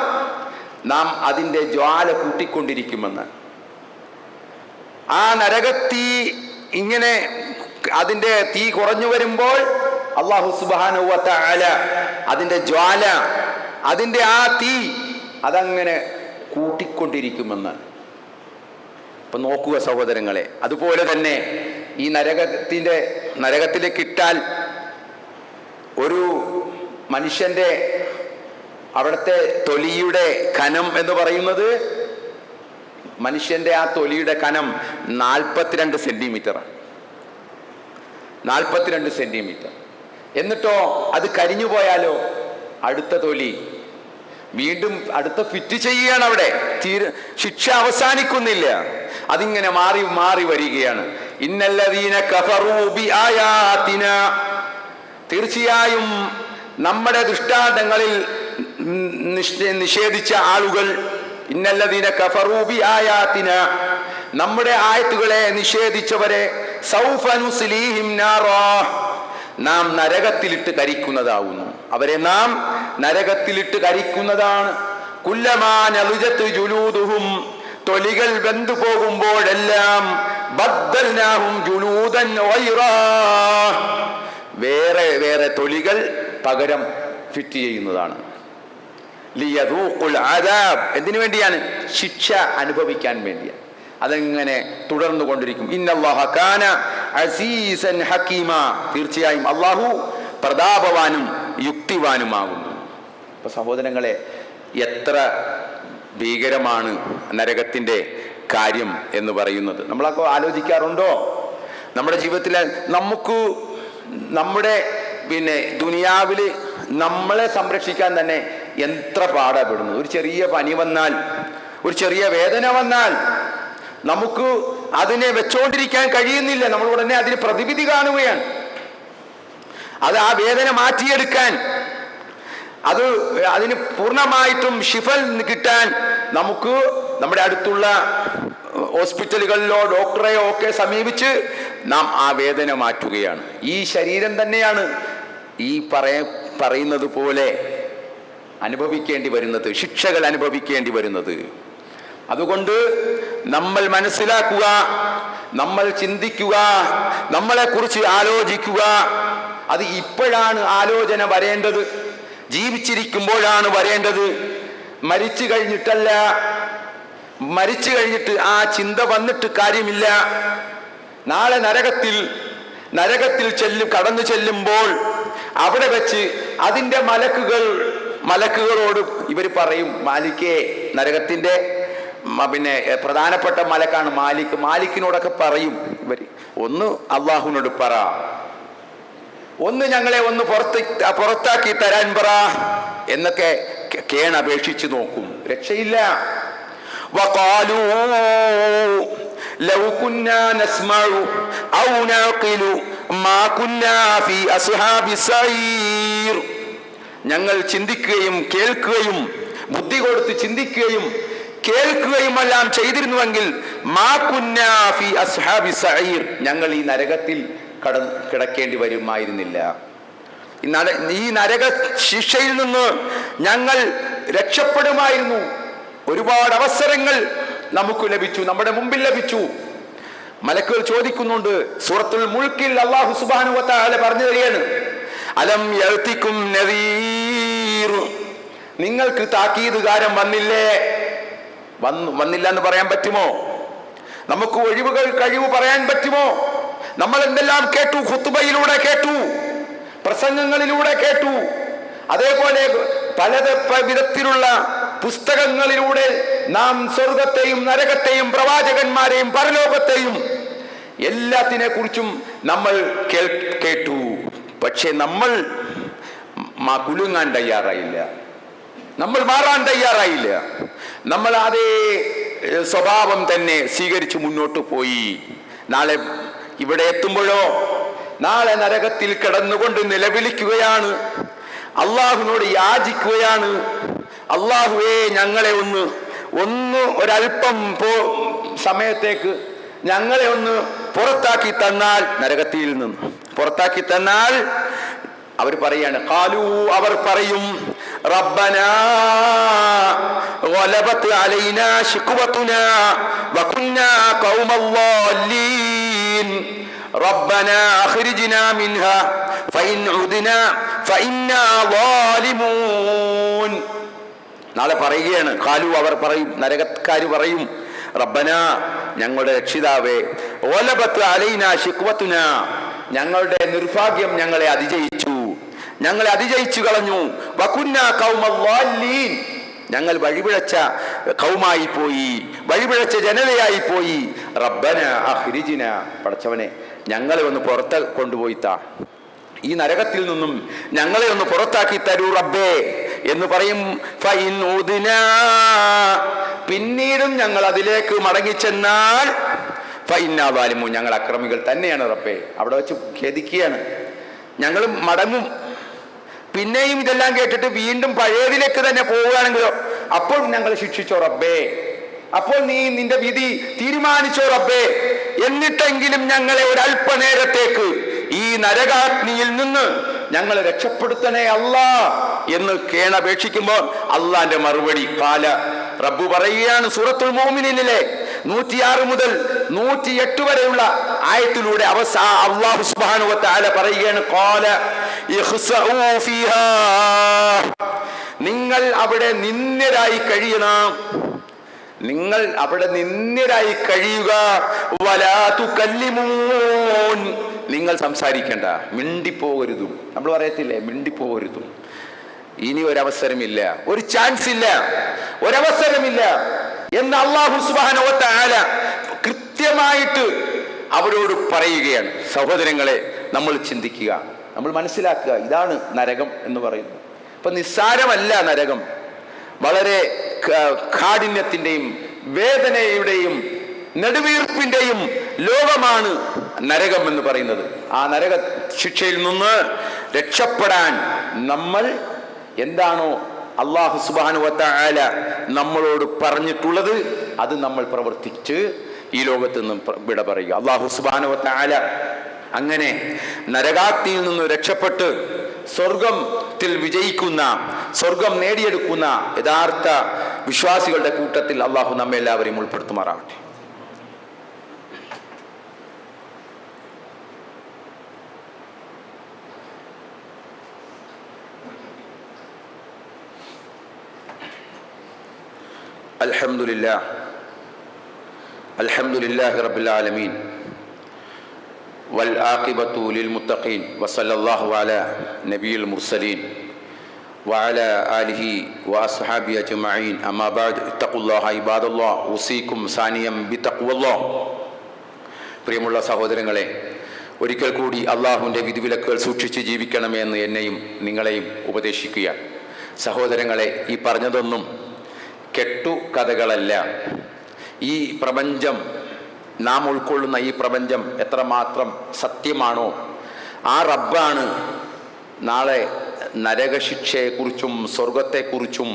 നാം അതിൻ്റെ ജ്വാല കൂട്ടിക്കൊണ്ടിരിക്കുമെന്ന്. ആ നരകത്തീ ഇങ്ങനെ അതിൻ്റെ തീ കുറഞ്ഞു വരുമ്പോൾ അല്ലാഹു സുബ്ഹാനഹു വ തആല അതിൻ്റെ ജ്വാല, അതിൻ്റെ ആ തീ അതങ്ങനെ കൂട്ടിക്കൊണ്ടിരിക്കുമെന്ന്. അപ്പൊ നോക്കുക സഹോദരങ്ങളെ, അതുപോലെ തന്നെ ഈ നരകത്തിലേക്ക് ഇട്ടാൽ ഒരു മനുഷ്യന്റെ അവിടുത്തെ തൊലിയുടെ കനം എന്ന് പറയുന്നത്, മനുഷ്യന്റെ ആ തൊലിയുടെ കനം 42 സെന്റിമീറ്റർ, 42 സെന്റിമീറ്റർ. എന്നിട്ടോ അത് കരിഞ്ഞു പോയാലോ അടുത്ത തൊലി വീണ്ടും അടുത്ത ഫിറ്റ് ചെയ്യുകയാണ്. അവിടെ ശിക്ഷ അവസാനിക്കുന്നില്ല, അതിങ്ങനെ മാറി മാറി വരികയാണ്. ഇന്നല്ലദീന കഫറൂ ബിആയാതിന, തീർച്ചയായും നമ്മുടെ ദൃഷ്ടാന്തങ്ങളിൽ നിഷേധിച്ച ആളുകൾ, ഇന്നല്ലദീന കഫറൂ ബിആയാതിന, നമ്മുടെ ആയത്തുകളെ നിഷേധിച്ചവരെ, സൗഫ നുസ്ലീഹിം നാറാ, നാം നരകത്തിലിട്ട് കരിക്കുന്നതാവുന്നു, അവരെ നാം നരകത്തിലിട്ട് കരിക്കുന്നതാണ്. കുല്ലമാ നളിജത് ജുലൂദുഹും, തൊലികൾ വെന്തു പോകുമ്പോഴെല്ലാം, ബദ്ദൽനാഹും ജുലൂദൻ ഗൈറാ, വേറെ വേറെ തൊലികൾ പകരം ഫിറ്റ് ചെയ്യുന്നതാണ്. ലിയദൂഖുൽ അദാബ്, എന്തിനു വേണ്ടിയാണ്? ശിക്ഷ അനുഭവിക്കാൻ വേണ്ടിയാണ്. അതെങ്ങനെ തുടർന്നു കൊണ്ടിരിക്കും. ഇന്നല്ലാഹ കാന അസീസൻ ഹക്കീമ, തീർച്ചയായും അല്ലാഹു പ്രതാപവാനും യുക്തിവാനുമാകുന്നു. അപ്പൊ സഹോദരങ്ങളെ, എത്ര ഭീകരമാണ് നരകത്തിന്റെ കാര്യം എന്ന് പറയുന്നത്. നമ്മളൊക്കെ ആലോചിക്കാറുണ്ടോ? നമ്മുടെ ജീവിതത്തിൽ നമുക്ക് നമ്മുടെ ദുനിയാവില് നമ്മളെ സംരക്ഷിക്കാൻ തന്നെ എത്ര പാടപ്പെടുന്നു. ഒരു ചെറിയ പനി വന്നാൽ, ഒരു ചെറിയ വേദന വന്നാൽ നമുക്ക് അതിനെ വെച്ചോണ്ടിരിക്കാൻ കഴിയുന്നില്ല. നമ്മൾ ഉടനെ അതിന് പ്രതിവിധി കാണുകയാണ്. അത് ആ വേദന മാറ്റിയെടുക്കാൻ, അതിന് പൂർണ്ണമായിട്ടും ശിഫ കിട്ടാൻ നമുക്ക് നമ്മുടെ അടുത്തുള്ള ഹോസ്പിറ്റലുകളിലോ ഡോക്ടറെയോ ഒക്കെ സമീപിച്ച് നാം ആ വേദന മാറ്റുകയാണ്. ഈ ശരീരം തന്നെയാണ് ഈ പറയുന്നത് പോലെ അനുഭവിക്കേണ്ടി വരുന്നത്, ശിക്ഷകൾ അനുഭവിക്കേണ്ടി വരുന്നത്. അതുകൊണ്ട് നമ്മൾ മനസ്സിലാക്കുക, നമ്മൾ ചിന്തിക്കുക, നമ്മളെക്കുറിച്ച് ആലോചിക്കുക. അത് ഇപ്പോഴാണ് ആലോചന വരേണ്ടത്, ജീവിച്ചിരിക്കുമ്പോഴാണ് വരേണ്ടത്, മരിച്ചു കഴിഞ്ഞിട്ടല്ല. മരിച്ചു കഴിഞ്ഞിട്ട് ആ ചിന്ത വന്നിട്ട് കാര്യമില്ല. നാളെ നരകത്തിൽ കടന്നു ചെല്ലുമ്പോൾ അവിടെ വെച്ച് അതിൻ്റെ മലക്കുകളോട് ഇവർ പറയും, മാലിക്കേ, നരകത്തിന്റെ പ്രധാനപ്പെട്ട മലക്കാണ് മാലിക്കിനോടൊക്കെ പറയും ഇവർ, ഒന്ന് അള്ളാഹുവിനോട് പറ, ഒന്ന് ഞങ്ങളെ ഒന്ന് പുറത്താക്കി തരാൻ പറ എന്നൊക്കെ കേണപേക്ഷിച്ച് നോക്കും. രക്ഷയില്ല. വഖാലൂ ലൗ കുന്നാ നസ്മഉ ഔ നഖിലു മാ കുന്നാ ഫീ അസ്ഹാബിസ് സഈർ, ഞങ്ങൾ ചിന്തിക്കുകയും കേൾക്കുകയും ബുദ്ധി കൊടുത്ത് ചിന്തിക്കുകയും കേൾക്കുകയുമെല്ലാം ചെയ്തിരുന്നുവെങ്കിൽ മാ കുന്നാ ഫീ അസ്ഹാബിസ് സഈർ, ഞങ്ങൾ ഈ നരകത്തിൽ കിടക്കേണ്ടി വരുമായിരുന്നില്ല. ഈ നരക ശിക്ഷയിൽ നിന്ന് ഞങ്ങൾ രക്ഷപ്പെടുമായിരുന്നു. ഒരുപാട് അവസരങ്ങൾ നമുക്ക് ലഭിച്ചു, നമ്മുടെ മുമ്പിൽ ലഭിച്ചു. മലക്കുകൾ ചോദിക്കുന്നുണ്ട്. സൂറത്തുൽ മുൽക്കിൽ അല്ലാഹു സുബ്ഹാനഹു വ തആല പറഞ്ഞു തരികയാണ്, അലം യഅതികും നദീർ, നിങ്ങൾക്ക് താക്കീതുകാരൻ വന്നില്ലേ? വന്നില്ല എന്ന് പറയാൻ പറ്റുമോ? നമുക്ക് കഴിവ് പറയാൻ പറ്റുമോ? നമ്മൾ എന്തെല്ലാം കേട്ടു, ഖുത്ബയിലൂടെ കേട്ടു, പ്രസംഗങ്ങളിലൂടെ കേട്ടു, അതേപോലെ പല വിധത്തിലുള്ള പുസ്തകങ്ങളിലൂടെ നാം സ്വർഗത്തെയും നരകത്തെയും പ്രവാചകന്മാരെയും പരലോകത്തെയും എല്ലാത്തിനെ കുറിച്ചും നമ്മൾ കേട്ടു. പക്ഷെ നമ്മൾ കുലുങ്ങാൻ തയ്യാറായില്ല, നമ്മൾ മാറാൻ തയ്യാറായില്ല. നമ്മൾ അതേ സ്വഭാവം തന്നെ സ്വീകരിച്ച് മുന്നോട്ട് പോയി. നാളെ ഇവിടെ എത്തുമ്പോഴോ നാളെ നരകത്തിൽ കിടന്നുകൊണ്ട് നിലവിളിക്കുകയാണ്, അള്ളാഹുവിനോട് യാചിക്കുകയാണ്, അള്ളാഹുവേ ഞങ്ങളെ ഒരല്പം സമയത്തേക്ക് ഞങ്ങളെ പുറത്താക്കി തന്നാൽ, നരകത്തിൽ നിന്ന് പുറത്താക്കി തന്നാൽ അവർ പറയാണ്, ഖാലൂ അവർ പറയും, റബ്ബനാ ഗലബത് അലൈനാ ശിഖ്വതുനാ വകുന്നാ ഖൗമൻ ളാലീൻ റബ്ബനാ അഖ്രിജ്നാ മിൻഹാ ഫഇൻ ഉദ്നാ ഫഇന്നാ ളാലിമൂൻ. നാളെ പറയുകയാണ്, ഖാലൂ അവർ പറയും, നരകക്കാര് പറയും, റബ്ബനാ ഞങ്ങളുടെ രക്ഷിതാവേ, ഗലബത് അലൈനാ ശിഖ്വതുനാ ഞങ്ങളുടെ നിർഭാഗ്യം ഞങ്ങളെ അതിജയിച്ചു കളഞ്ഞു, വകുന്നാ ഖൗമൻ ളാലീൻ ഞങ്ങൾ വഴിപിഴച്ച ഖൗമായി പോയി, വഴിപിഴച്ച ജനതയായി പോയി. റബ്ബന അഖ്രിജ്ന പടച്ചവനെ ഞങ്ങളെ പുറത്ത് കൊണ്ടുപോയി താ, ഈ നരകത്തിൽ നിന്നും ഞങ്ങളെ പുറത്താക്കി തരൂ റബ്ബേ എന്ന് പറയും. ഫഇൻ ഉദ്നാ പിന്നീടും ഞങ്ങൾ അതിലേക്ക് മടങ്ങിച്ചെന്നാൽ ഫഇന്നാ ളാലിമൂൻ ഞങ്ങൾ അക്രമികൾ തന്നെയാണ് റബ്ബേ. അവിടെ വെച്ച് ഖേദിക്കുകയാണ്, ഞങ്ങൾ മടങ്ങും. പിന്നെയും ഇതെല്ലാം കേട്ടിട്ട് വീണ്ടും പഴയതിലേക്ക് തന്നെ പോവുകയാണെങ്കിലോ അപ്പോൾ ഞങ്ങൾ ശിക്ഷിച്ചോ റബ്ബേ, അപ്പോൾ നീ നിന്റെ വിധി തീരുമാനിച്ചോ റബ്ബേ, എന്നിട്ടെങ്കിലും ഞങ്ങളെ ഒരല്പനേരത്തേക്ക് ഈ നരകാഗ്നിയിൽ നിന്ന് ഞങ്ങളെ രക്ഷപ്പെടുത്തണേ അല്ലാ എന്ന് കേണപേക്ഷിക്കുമ്പോൾ അള്ളാന്റെ മറുപടി കാല റബ്ബ് പറയുകയാണ്. സൂറത്തുൽ മുഅ്മിനീനിലെ 106 മുതൽ 108 വരെയുള്ള ആയത്തിലൂടെ അല്ലാഹു സുബ്ഹാനഹു വ തആല പറയുകയാണ്, ഖാല ഇഖ്സഊ ഫീഹാ നിങ്ങൾ അവിടെ നിന്ദ്യരായി കഴിയണം, നിങ്ങൾ അവിടെ നിന്ദ്യരായി കഴിയുക, വലാ തുകല്ലിമൂൻ നിങ്ങൾ സംസാരിക്കേണ്ട, മിണ്ടിപ്പോകരുതും. നമ്മൾ പറയത്തില്ലേ മിണ്ടിപ്പോകരുതും. ഇനി ഒരവസരമില്ല, ഒരു ചാൻസ് ഇല്ല, ഒരവസരമില്ല എന്ന് അല്ലാഹു സുബ്ഹാനഹു വ തആല കൃത്യമായിട്ട് അവരോട് പറയുകയാണ്. സഹോദരങ്ങളെ, നമ്മൾ ചിന്തിക്കുക, നമ്മൾ മനസ്സിലാക്കുക, ഇതാണ് നരകം എന്ന് പറയുന്നത്. അപ്പൊ നിസ്സാരമല്ല നരകം, വളരെ കാഠിന്യത്തിന്റെയും വേദനയുടെയും നെടുവീർപ്പിന്റെയും ലോകമാണ് നരകം എന്ന് പറയുന്നത്. ആ നരക ശിക്ഷയിൽ നിന്ന് രക്ഷപ്പെടാൻ നമ്മൾ എന്താണോ അല്ലാഹു സുബ്ഹാനഹു വ തആല നമ്മളോട് പറഞ്ഞിട്ടുള്ളത് അത് നമ്മൾ പ്രവർത്തിച്ച് ഈ ലോകത്ത് നിന്നും വിട പറയുക. അല്ലാഹു സുബ്ഹാനഹു വ തആല അങ്ങനെ നരകാഗ്നിയിൽ നിന്ന് രക്ഷപ്പെട്ട് സ്വർഗത്തിൽ വിജയിക്കുന്ന, സ്വർഗം നേടിയെടുക്കുന്ന യഥാർത്ഥ വിശ്വാസികളുടെ കൂട്ടത്തിൽ അല്ലാഹു നമ്മെ എല്ലാവരെയും ഉൾപ്പെടുത്തുമാറാവട്ടെ. അൽഹംദുലില്ലാഹി റബ്ബിൽ ആലമീൻ വൽ ആഖിബത്തു ലിൽ മുത്തഖീൻ വസല്ലല്ലാഹു അലാ നബിയിൽ മുർസലീൻ വഅലാ ആലിഹി വഅസ്ഹാബിഹി അജ്മഈൻ. അമ്മാ ബഅദ് ഇത്തഖുല്ലാഹ ഇബാദല്ലാഹ് ഉസീകും സാനിയം ബിതഖ്വല്ലാഹ്. പ്രിയമുള്ള സഹോദരങ്ങളെ, ഒരിക്കൽ കൂടി അള്ളാഹുവിൻ്റെ വിധിവിലക്കുകൾ സൂക്ഷിച്ച് ജീവിക്കണമേ എന്ന് എന്നെയും നിങ്ങളെയും ഉപദേശിക്കുകയാണ്. സഹോദരങ്ങളെ, ഈ പറഞ്ഞതൊന്നും കെട്ടുകഥകളല്ല. ഈ പ്രപഞ്ചം, നാം ഉൾക്കൊള്ളുന്ന ഈ പ്രപഞ്ചം എത്രമാത്രം സത്യമാണോ ആ റബ്ബാണ് നാളെ നരകശിക്ഷയെക്കുറിച്ചും സ്വർഗത്തെക്കുറിച്ചും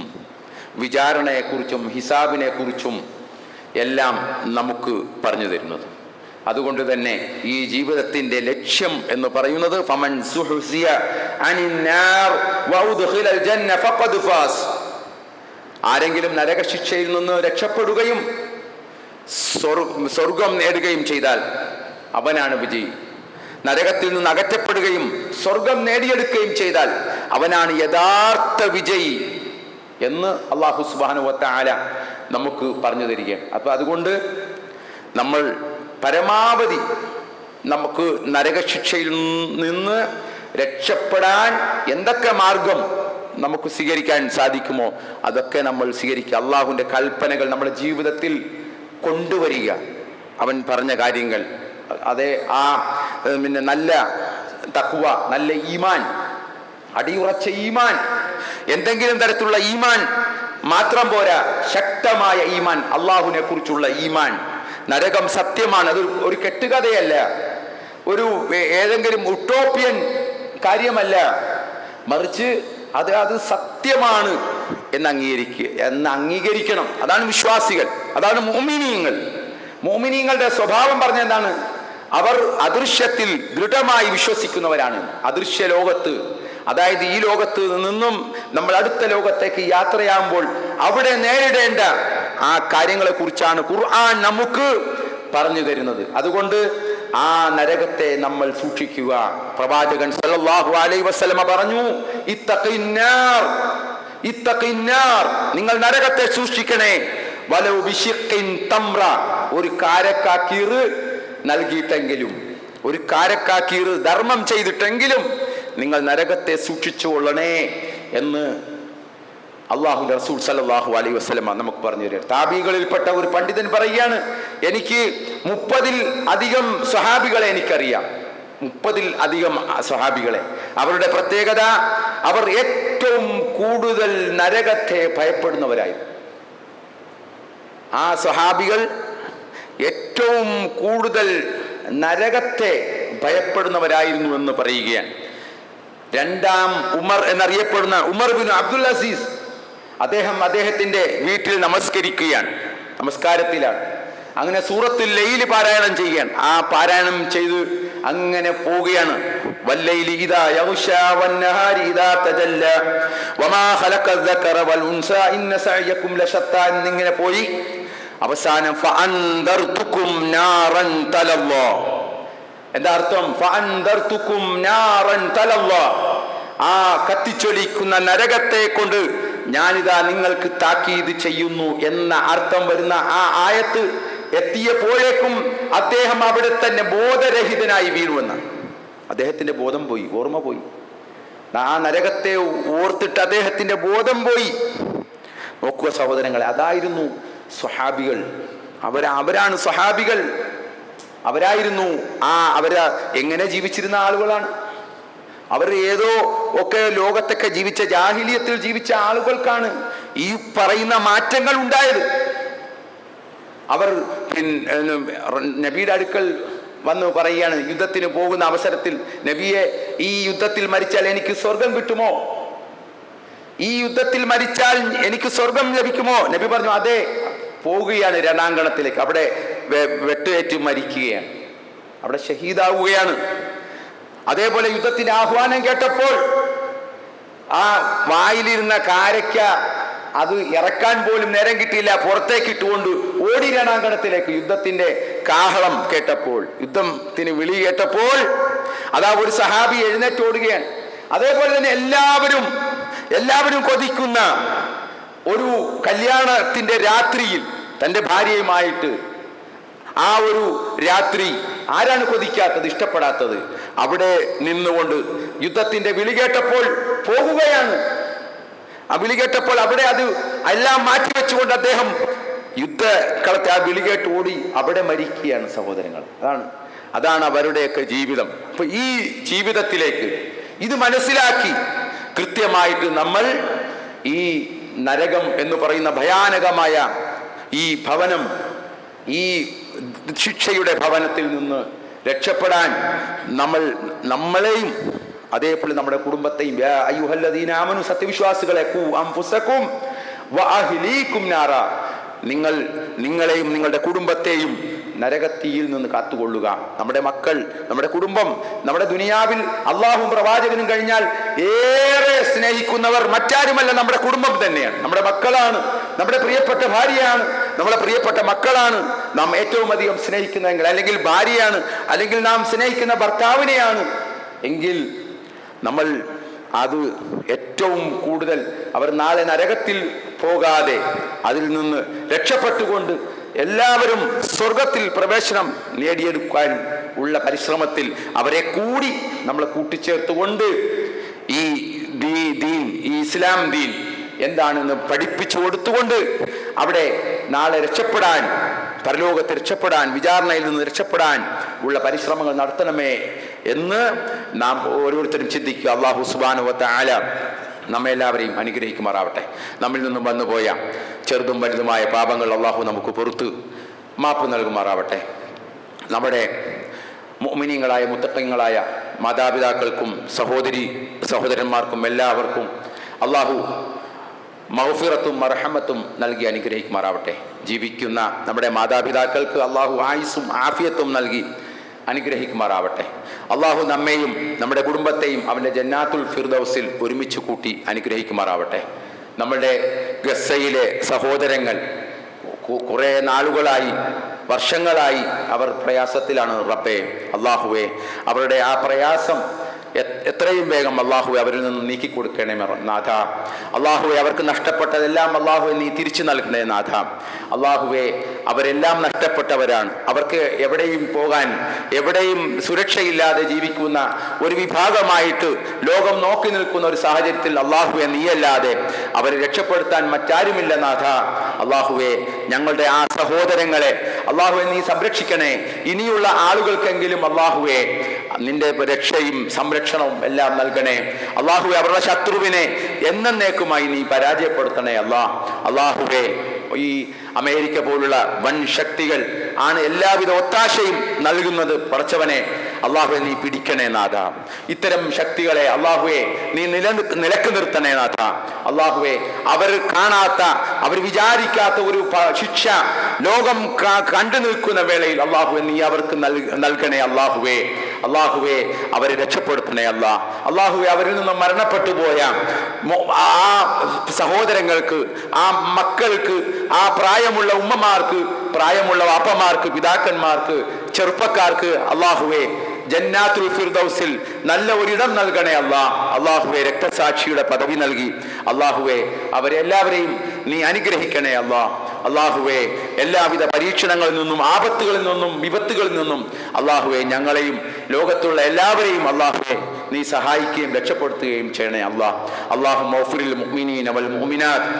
വിചാരണയെക്കുറിച്ചും ഹിസാബിനെക്കുറിച്ചും എല്ലാം നമുക്ക് പറഞ്ഞു തരുന്നത്. അതുകൊണ്ട് തന്നെ ഈ ജീവിതത്തിൻ്റെ ലക്ഷ്യം എന്ന് പറയുന്നത് ഫമൻ സുഹ്സിയ അനിൻ നാർ വഉദ്ഖിലൽ ജന്ന ഫഖദ് ഫാസ്. ആരെങ്കിലും നരകശിക്ഷയിൽ നിന്ന് രക്ഷപ്പെടുകയും സ്വർഗം നേടുകയും ചെയ്താൽ അവനാണ് വിജയി. നരകത്തിൽ നിന്ന് അകറ്റപ്പെടുകയും സ്വർഗം നേടിയെടുക്കുകയും ചെയ്താൽ അവനാണ് യഥാർത്ഥ വിജയി എന്ന് അല്ലാഹു സുബ്ഹാനഹു വ തആല നമുക്ക് പറഞ്ഞു തരികയാണ്. അപ്പോൾ അതുകൊണ്ട് നമ്മൾ പരമാവധി നമുക്ക് നരകശിക്ഷയിൽ നിന്ന് രക്ഷപ്പെടാൻ എന്തൊക്കെ മാർഗം നമുക്ക് സ്വീകരിക്കാൻ സാധിക്കുമോ അതൊക്കെ നമ്മൾ സ്വീകരിക്കുക. അള്ളാഹുവിൻ്റെ കൽപ്പനകൾ നമ്മുടെ ജീവിതത്തിൽ കൊണ്ടുവരിക. അവൻ പറഞ്ഞ കാര്യങ്ങൾ, അതേ ആ പിന്നെ നല്ല തഖ്വ, നല്ല ഈമാൻ, അടിയുറച്ച ഈമാൻ, എന്തെങ്കിലും തരത്തിലുള്ള ഈമാൻ മാത്രം പോരാ, ശക്തമായ ഈമാൻ, അള്ളാഹുവിനെ കുറിച്ചുള്ള ഈമാൻ. നരകം സത്യമാണ്, അത് ഒരു കെട്ടുകഥയല്ല, ഒരു ഏതെങ്കിലും ഉട്ടോപ്യൻ കാര്യമല്ല, മറിച്ച് അത് സത്യമാണ് എന്ന് അംഗീകരിക്കണം. അതാണ് വിശ്വാസികൾ, അതാണ് മുഅ്മിനീങ്ങൾ. മുഅ്മിനീങ്ങളുടെ സ്വഭാവം പറഞ്ഞ എന്താണ്? അവർ അദൃശ്യത്തിൽ ദൃഢമായി വിശ്വസിക്കുന്നവരാണ്. അദൃശ്യ ലോകത്ത്, അതായത് ഈ ലോകത്ത് നിന്നും നമ്മൾ അടുത്ത ലോകത്തേക്ക് യാത്രയാകുമ്പോൾ അവിടെ നേരിടേണ്ട ആ കാര്യങ്ങളെ കുറിച്ചാണ് ഖുർആൻ നമുക്ക് പറഞ്ഞു തരുന്നത്. അതുകൊണ്ട് ആ നരകത്തെ നമ്മൾ സൂക്ഷിക്കുക. പ്രവാചകൻ സല്ലല്ലാഹു അലൈഹി വസല്ലമ പറഞ്ഞു, ഇത്തഖിന്നാർ, ഇത്തഖിന്നാർ, നിങ്ങൾ നരകത്തെ സൂക്ഷിക്കണേ, വലൗ ബിശിഖിൻ തംറ, ഒരു കാരക്കാക്കീർ നൽകിയിട്ടെങ്കിലും, ഒരു കാരക്കാക്കീർ ധർമ്മം ചെയ്തിട്ടെങ്കിലും നിങ്ങൾ നരകത്തെ സൂക്ഷിച്ചുകൊള്ളണേ എന്ന് അള്ളാഹുവിന്റെ റസൂൽ സല്ലല്ലാഹു അലൈഹി വസല്ലമ നമുക്ക് പറഞ്ഞു തരിക. താബീകളിൽപ്പെട്ട ഒരു പണ്ഡിതൻ പറയുകയാണ്, എനിക്ക് 30-ൽ അധികം സ്വഹാബികളെ എനിക്കറിയാം, 30-ൽ അധികം സ്വഹാബികളെ. അവരുടെ പ്രത്യേകത, അവർ ഏറ്റവും കൂടുതൽ നരകത്തെ ഭയപ്പെടുന്നവരായിരുന്നു. ആ സ്വഹാബികൾ ഏറ്റവും കൂടുതൽ നരകത്തെ ഭയപ്പെടുന്നവരായിരുന്നു എന്ന് പറയുകയാണ്. രണ്ടാം ഉമർ എന്നറിയപ്പെടുന്ന ഉമർ ബിൻ അബ്ദുൽ അസീസ്, അദ്ദേഹത്തിന്റെ വീട്ടിൽ നമസ്കരിക്കുകയാണ്, നമസ്കാരത്തിലാണ്. അങ്ങനെ സൂറത്തുൽ ലൈൽ പാരായണം ചെയ്യുകയാണ്. ആ പാരായണം ചെയ്ത് അങ്ങനെ പോവുകയാണ്. വല്ലൈലി ഇദാ യഗ്ശാ വന്നഹാരി ഇദാ തജല്ല വമാ ഖലഖൽ ദക്കറ വൽ ഉൻസാ ഇന്ന സഅയകും ലശത്താ എന്നിങ്ങനെ പോയി അവസാനം ഫഅൻദർതുകും നാറൻ തലല്ലാ. എന്താ അർത്ഥം? ഫഅൻദർതുകും നാറൻ തലല്ലാ, ആ കത്തിച്ചൊലിക്കുന്ന നരകത്തെ കൊണ്ട് ഞാനിതാ നിങ്ങൾക്ക് താക്കീത് ചെയ്യുന്നു എന്ന അർത്ഥം വരുന്ന ആ ആയത്ത് എത്തിയപ്പോഴേക്കും അദ്ദേഹം അവിടെ തന്നെ ബോധരഹിതനായി വീഴുമെന്ന. അദ്ദേഹത്തിന്റെ ബോധം പോയി, ഓർമ്മ പോയി. ആ നരകത്തെ ഓർത്തിട്ട് അദ്ദേഹത്തിന്റെ ബോധം പോയി. നോക്കുക സഹോദരങ്ങളെ, അതായിരുന്നു സ്വഹാബികൾ. അവരാണ് സ്വഹാബികൾ. അവരായിരുന്നു അവര് എങ്ങനെ ജീവിച്ചിരുന്ന ആളുകളാണ്. അവർ ഏതോ ഒക്കെ ലോകത്തൊക്കെ ജീവിച്ച, ജാഹിലിയത്തിൽ ജീവിച്ച ആളുകൾക്കാണ് ഈ പറയുന്ന മാറ്റങ്ങൾ ഉണ്ടായത്. അവർ നബിയുടെ അടുക്കൽ വന്ന് പറയുകയാണ്, യുദ്ധത്തിന് പോകുന്ന അവസരത്തിൽ, നബിയെ, ഈ യുദ്ധത്തിൽ മരിച്ചാൽ എനിക്ക് സ്വർഗം കിട്ടുമോ? ഈ യുദ്ധത്തിൽ മരിച്ചാൽ എനിക്ക് സ്വർഗം ലഭിക്കുമോ? നബി പറഞ്ഞു, അതെ. പോവുകയാണ് രണാങ്കണത്തിലേക്ക്. അവിടെ വെട്ടേറ്റ് മരിക്കുകയാണ്, അവിടെ ഷഹീദാവുകയാണ്. അതേപോലെ യുദ്ധത്തിന്റെ ആഹ്വാനം കേട്ടപ്പോൾ ആ വായിലിരുന്ന കാരയ്ക്ക അത് ഇറക്കാൻ പോലും നേരം കിട്ടിയില്ല, പുറത്തേക്ക് ഇട്ടുകൊണ്ട് ഓടി രണാങ്കണത്തിലേക്ക്. യുദ്ധത്തിന്റെ കാഹളം കേട്ടപ്പോൾ, യുദ്ധത്തിന് വിളി കേട്ടപ്പോൾ അതാ ഒരു സഹാബി എഴുന്നേറ്റ് ഓടുകയാണ്. അതേപോലെ തന്നെ എല്ലാവരും കൊതിക്കുന്ന ഒരു കല്യാണത്തിന്റെ രാത്രിയിൽ തൻ്റെ ഭാര്യയുമായിട്ട് ആ ഒരു രാത്രി ആരാണ് കൊതിക്കാത്തത്, ഇഷ്ടപ്പെടാത്തത്? അവിടെ നിന്നുകൊണ്ട് യുദ്ധത്തിന്റെ വിളി കേട്ടപ്പോൾ പോകുകയാണ്. ആ വിളി കേട്ടപ്പോൾ അവിടെ അത് എല്ലാം മാറ്റിവെച്ചുകൊണ്ട് അദ്ദേഹം യുദ്ധക്കളത്തെ ആ വിളി കേട്ട് ഓടി അവിടെ മരിക്കുകയാണ്. സഹോദരങ്ങൾ, അതാണ് അവരുടെയൊക്കെ ജീവിതം. അപ്പൊ ഈ ജീവിതത്തിലേക്ക് ഇത് മനസ്സിലാക്കി കൃത്യമായിട്ട് നമ്മൾ ഈ നരകം എന്ന് പറയുന്ന ഭയാനകമായ ഈ ഭവനം, ഈ ശിക്ഷയുടെ ഭവനത്തിൽ നിന്ന് രക്ഷപ്പെടാൻ നമ്മളെയും അതേപോലെ നമ്മുടെ കുടുംബത്തെയും, യാ അയ്യുഹല്ലദീന ആമനു, സത്യവിശ്വാസികളെ, ഖൂ അൻഫുസകും വഅഹ്ലീകും നാറ, നിങ്ങളെയും നിങ്ങളുടെ കുടുംബത്തെയും നരകത്തിയിൽ നിന്ന് കാത്തുകൊള്ളുക. നമ്മുടെ മക്കൾ, നമ്മുടെ കുടുംബം, നമ്മുടെ ദുനിയാവിൽ അള്ളാഹും പ്രവാചകനും കഴിഞ്ഞാൽ ഏറെ സ്നേഹിക്കുന്നവർ മറ്റാരുമല്ല, നമ്മുടെ കുടുംബം തന്നെയാണ്. നമ്മുടെ മക്കളാണ്, നമ്മുടെ പ്രിയപ്പെട്ട ഭാര്യയാണ്, നമ്മുടെ പ്രിയപ്പെട്ട മക്കളാണ് നാം ഏറ്റവും അധികം സ്നേഹിക്കുന്നതെങ്കിൽ, അല്ലെങ്കിൽ ഭാര്യയാണ്, അല്ലെങ്കിൽ നാം സ്നേഹിക്കുന്ന ഭർത്താവിനെയാണ് എങ്കിൽ നമ്മൾ അത് ഏറ്റവും കൂടുതൽ അവർ നാളെ നരകത്തിൽ പോകാതെ അതിൽ നിന്ന് രക്ഷപ്പെട്ടുകൊണ്ട് എല്ലാവരും സ്വർഗത്തിൽ പ്രവേശനം നേടിയെടുക്കാൻ ഉള്ള പരിശ്രമത്തിൽ അവരെ കൂടി നമ്മൾ കൂട്ടിച്ചേർത്തുകൊണ്ട് ഈ ദീൻ, ഈ ഇസ്ലാം ദീൻ എന്താണെന്ന് പഠിപ്പിച്ചു കൊടുത്തുകൊണ്ട് അവിടെ നാളെ രക്ഷപ്പെടാൻ, പരലോകത്ത് രക്ഷപ്പെടാൻ, വിചാരണയിൽ നിന്ന് രക്ഷപ്പെടാൻ ഉള്ള പരിശ്രമങ്ങൾ നടത്തണമേ എന്ന് നാം ഓരോരുത്തരും ചിന്തിക്കുക. അല്ലാഹു സുബ്ഹാനഹു വ തആല നമ്മെ എല്ലാവരെയും അനുഗ്രഹിക്കുമാറാവട്ടെ. നമ്മിൽ നിന്നും വന്നുപോയ ചെറുതും വലുതുമായ പാപങ്ങൾ അല്ലാഹു നമുക്ക് പുറത്ത് മാപ്പ് നൽകുമാറാവട്ടെ. നമ്മുടെ മുഅ്മിനീങ്ങളായ മുത്തഖീങ്ങളായ മാതാപിതാക്കൾക്കും സഹോദരന്മാർക്കും എല്ലാവർക്കും അല്ലാഹു മഗ്ഫിറത്തും മർഹമത്തും നൽകി അനുഗ്രഹിക്കുമാറാവട്ടെ. ജീവിക്കുന്ന നമ്മുടെ മാതാപിതാക്കൾക്ക് അല്ലാഹു ആയുസ്സും ആഫിയത്തും നൽകി അനുഗ്രഹിക്കുമാറാവട്ടെ. അല്ലാഹു നമ്മെയും നമ്മുടെ കുടുംബത്തെയും അവൻ്റെ ജന്നാത്തുൽ ഫിർദൗസിൽ ഒരുമിച്ച് കൂട്ടി അനുഗ്രഹിക്കുമാറാവട്ടെ. നമ്മുടെ ഗസ്സയിലെ സഹോദരങ്ങൾ കുറേ നാളുകളായി, വർഷങ്ങളായി അവർ പ്രയാസത്തിലാണ്. റബ്ബേ, അല്ലാഹുവേ, അവരുടെ ആ പ്രയാസം എത്രയും വേഗം അല്ലാഹുവെ അവരിൽ നിന്ന് നീക്കിക്കൊടുക്കണേ നാഥ. അല്ലാഹുവെ, അവർക്ക് നഷ്ടപ്പെട്ടതെല്ലാം അല്ലാഹുവെ നീ തിരിച്ചു നൽകണേ നാഥ. അല്ലാഹുവെ, അവരെല്ലാം നഷ്ടപ്പെട്ടവരാണ്. അവർക്ക് എവിടെയും പോകാൻ, എവിടെയും സുരക്ഷയില്ലാതെ ജീവിക്കുന്ന ഒരു വിഭാഗമായിട്ട് ലോകം നോക്കി നിൽക്കുന്ന ഒരു സാഹചര്യത്തിൽ അല്ലാഹുവെ നീയല്ലാതെ അവരെ രക്ഷപ്പെടുത്താൻ മറ്റാരുമില്ല നാഥ. അല്ലാഹുവെ, ഞങ്ങളുടെ ആ സഹോദരങ്ങളെ അല്ലാഹുവെ നീ സംരക്ഷിക്കണേ. ഇനിയുള്ള ആളുകൾക്കെങ്കിലും അല്ലാഹുവെ നിന്റെ രക്ഷയും സംരക്ഷണവും എല്ലാം നൽകണേ. അല്ലാഹുവെ, അവരുടെ ശത്രുവിനെ എന്നേക്കുമായി നീ പരാജയപ്പെടുത്തണേ അല്ലാഹുവെ. ഈ അമേരിക്ക പോലുള്ള വൻ ശക്തികൾ ആണ് എല്ലാവിധ ഒത്താശയും നൽകുന്നത്. പടച്ചവനെ, അല്ലാഹുവെ നീ പിടിക്കണേ നാഥ. ഇത്തരം ശക്തികളെ അല്ലാഹുവെ നീ നിലക്ക് നിർത്തണേ നാഥ. അല്ലാഹുവെ, അവർ കാണാത്ത, അവർ വിചാരിക്കാത്ത ഒരു ശിക്ഷ ലോകം കണ്ടു നിൽക്കുന്ന വേളയിൽ അല്ലാഹുവെ നീ അവർക്ക് നൽകണേ അല്ലാഹുവെ. അല്ലാഹുവെ, അവരെ രക്ഷപ്പെടുത്തണേ അല്ലാഹുവെ. അവരിൽ നിന്നും മരണപ്പെട്ടു പോയ ആ സഹോദരങ്ങൾക്ക്, ആ മക്കൾക്ക്, ആ പ്രായമുള്ള ഉമ്മമാർക്ക്, പ്രായമുള്ള വാപ്പമാർക്ക്, പിതാക്കന്മാർക്ക്, ചെറുപ്പക്കാർക്ക് അല്ലാഹുവെ ജന്നാത്തുൽ ഫിർദൗസിൽ നല്ല ഒരിടം നൽകണേ അല്ലാഹുവെ. രക്തസാക്ഷിയുടെ പദവി നൽകി അല്ലാഹുവെ അവരെല്ലാവരെയും നീ അനുഗ്രഹിക്കണേ അല്ലാഹുവെ. എല്ലാവിധ പരീക്ഷണങ്ങളിൽ നിന്നും, ആപത്തുകളിൽ നിന്നും, വിപത്തുകളിൽ നിന്നും അല്ലാഹുവെ ഞങ്ങളെയും ലോകത്തുള്ള എല്ലാവരെയും അല്ലാഹുവെ നീ സഹായിക്കുകയും രക്ഷപ്പെടുത്തുകയും ചെയ്യണേ അല്ലാഹുമ്മ ഗ്ഫിറിൽ മുഅ്മിനീന വൽ മുഅ്മിനാത്ത്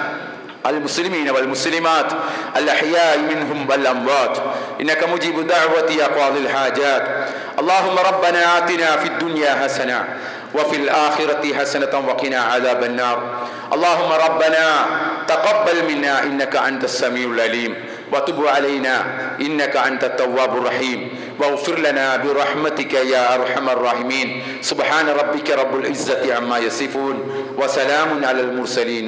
المسلمين والمسلمات الأحياء منهم والأموات إنك مجيب دعوة يا قاضي الحاجات. اللهم ربنا آتنا في الدنيا حسنة وفي الآخرة حسنة وقنا عذاب النار. اللهم ربنا تقبل منا إنك أنت السميع العليم وتب علينا إنك أنت التواب الرحيم واغفر لنا برحمتك يا أرحم الراحمين. سبحان ربك رب العزة عما يصفون وسلام على المرسلين.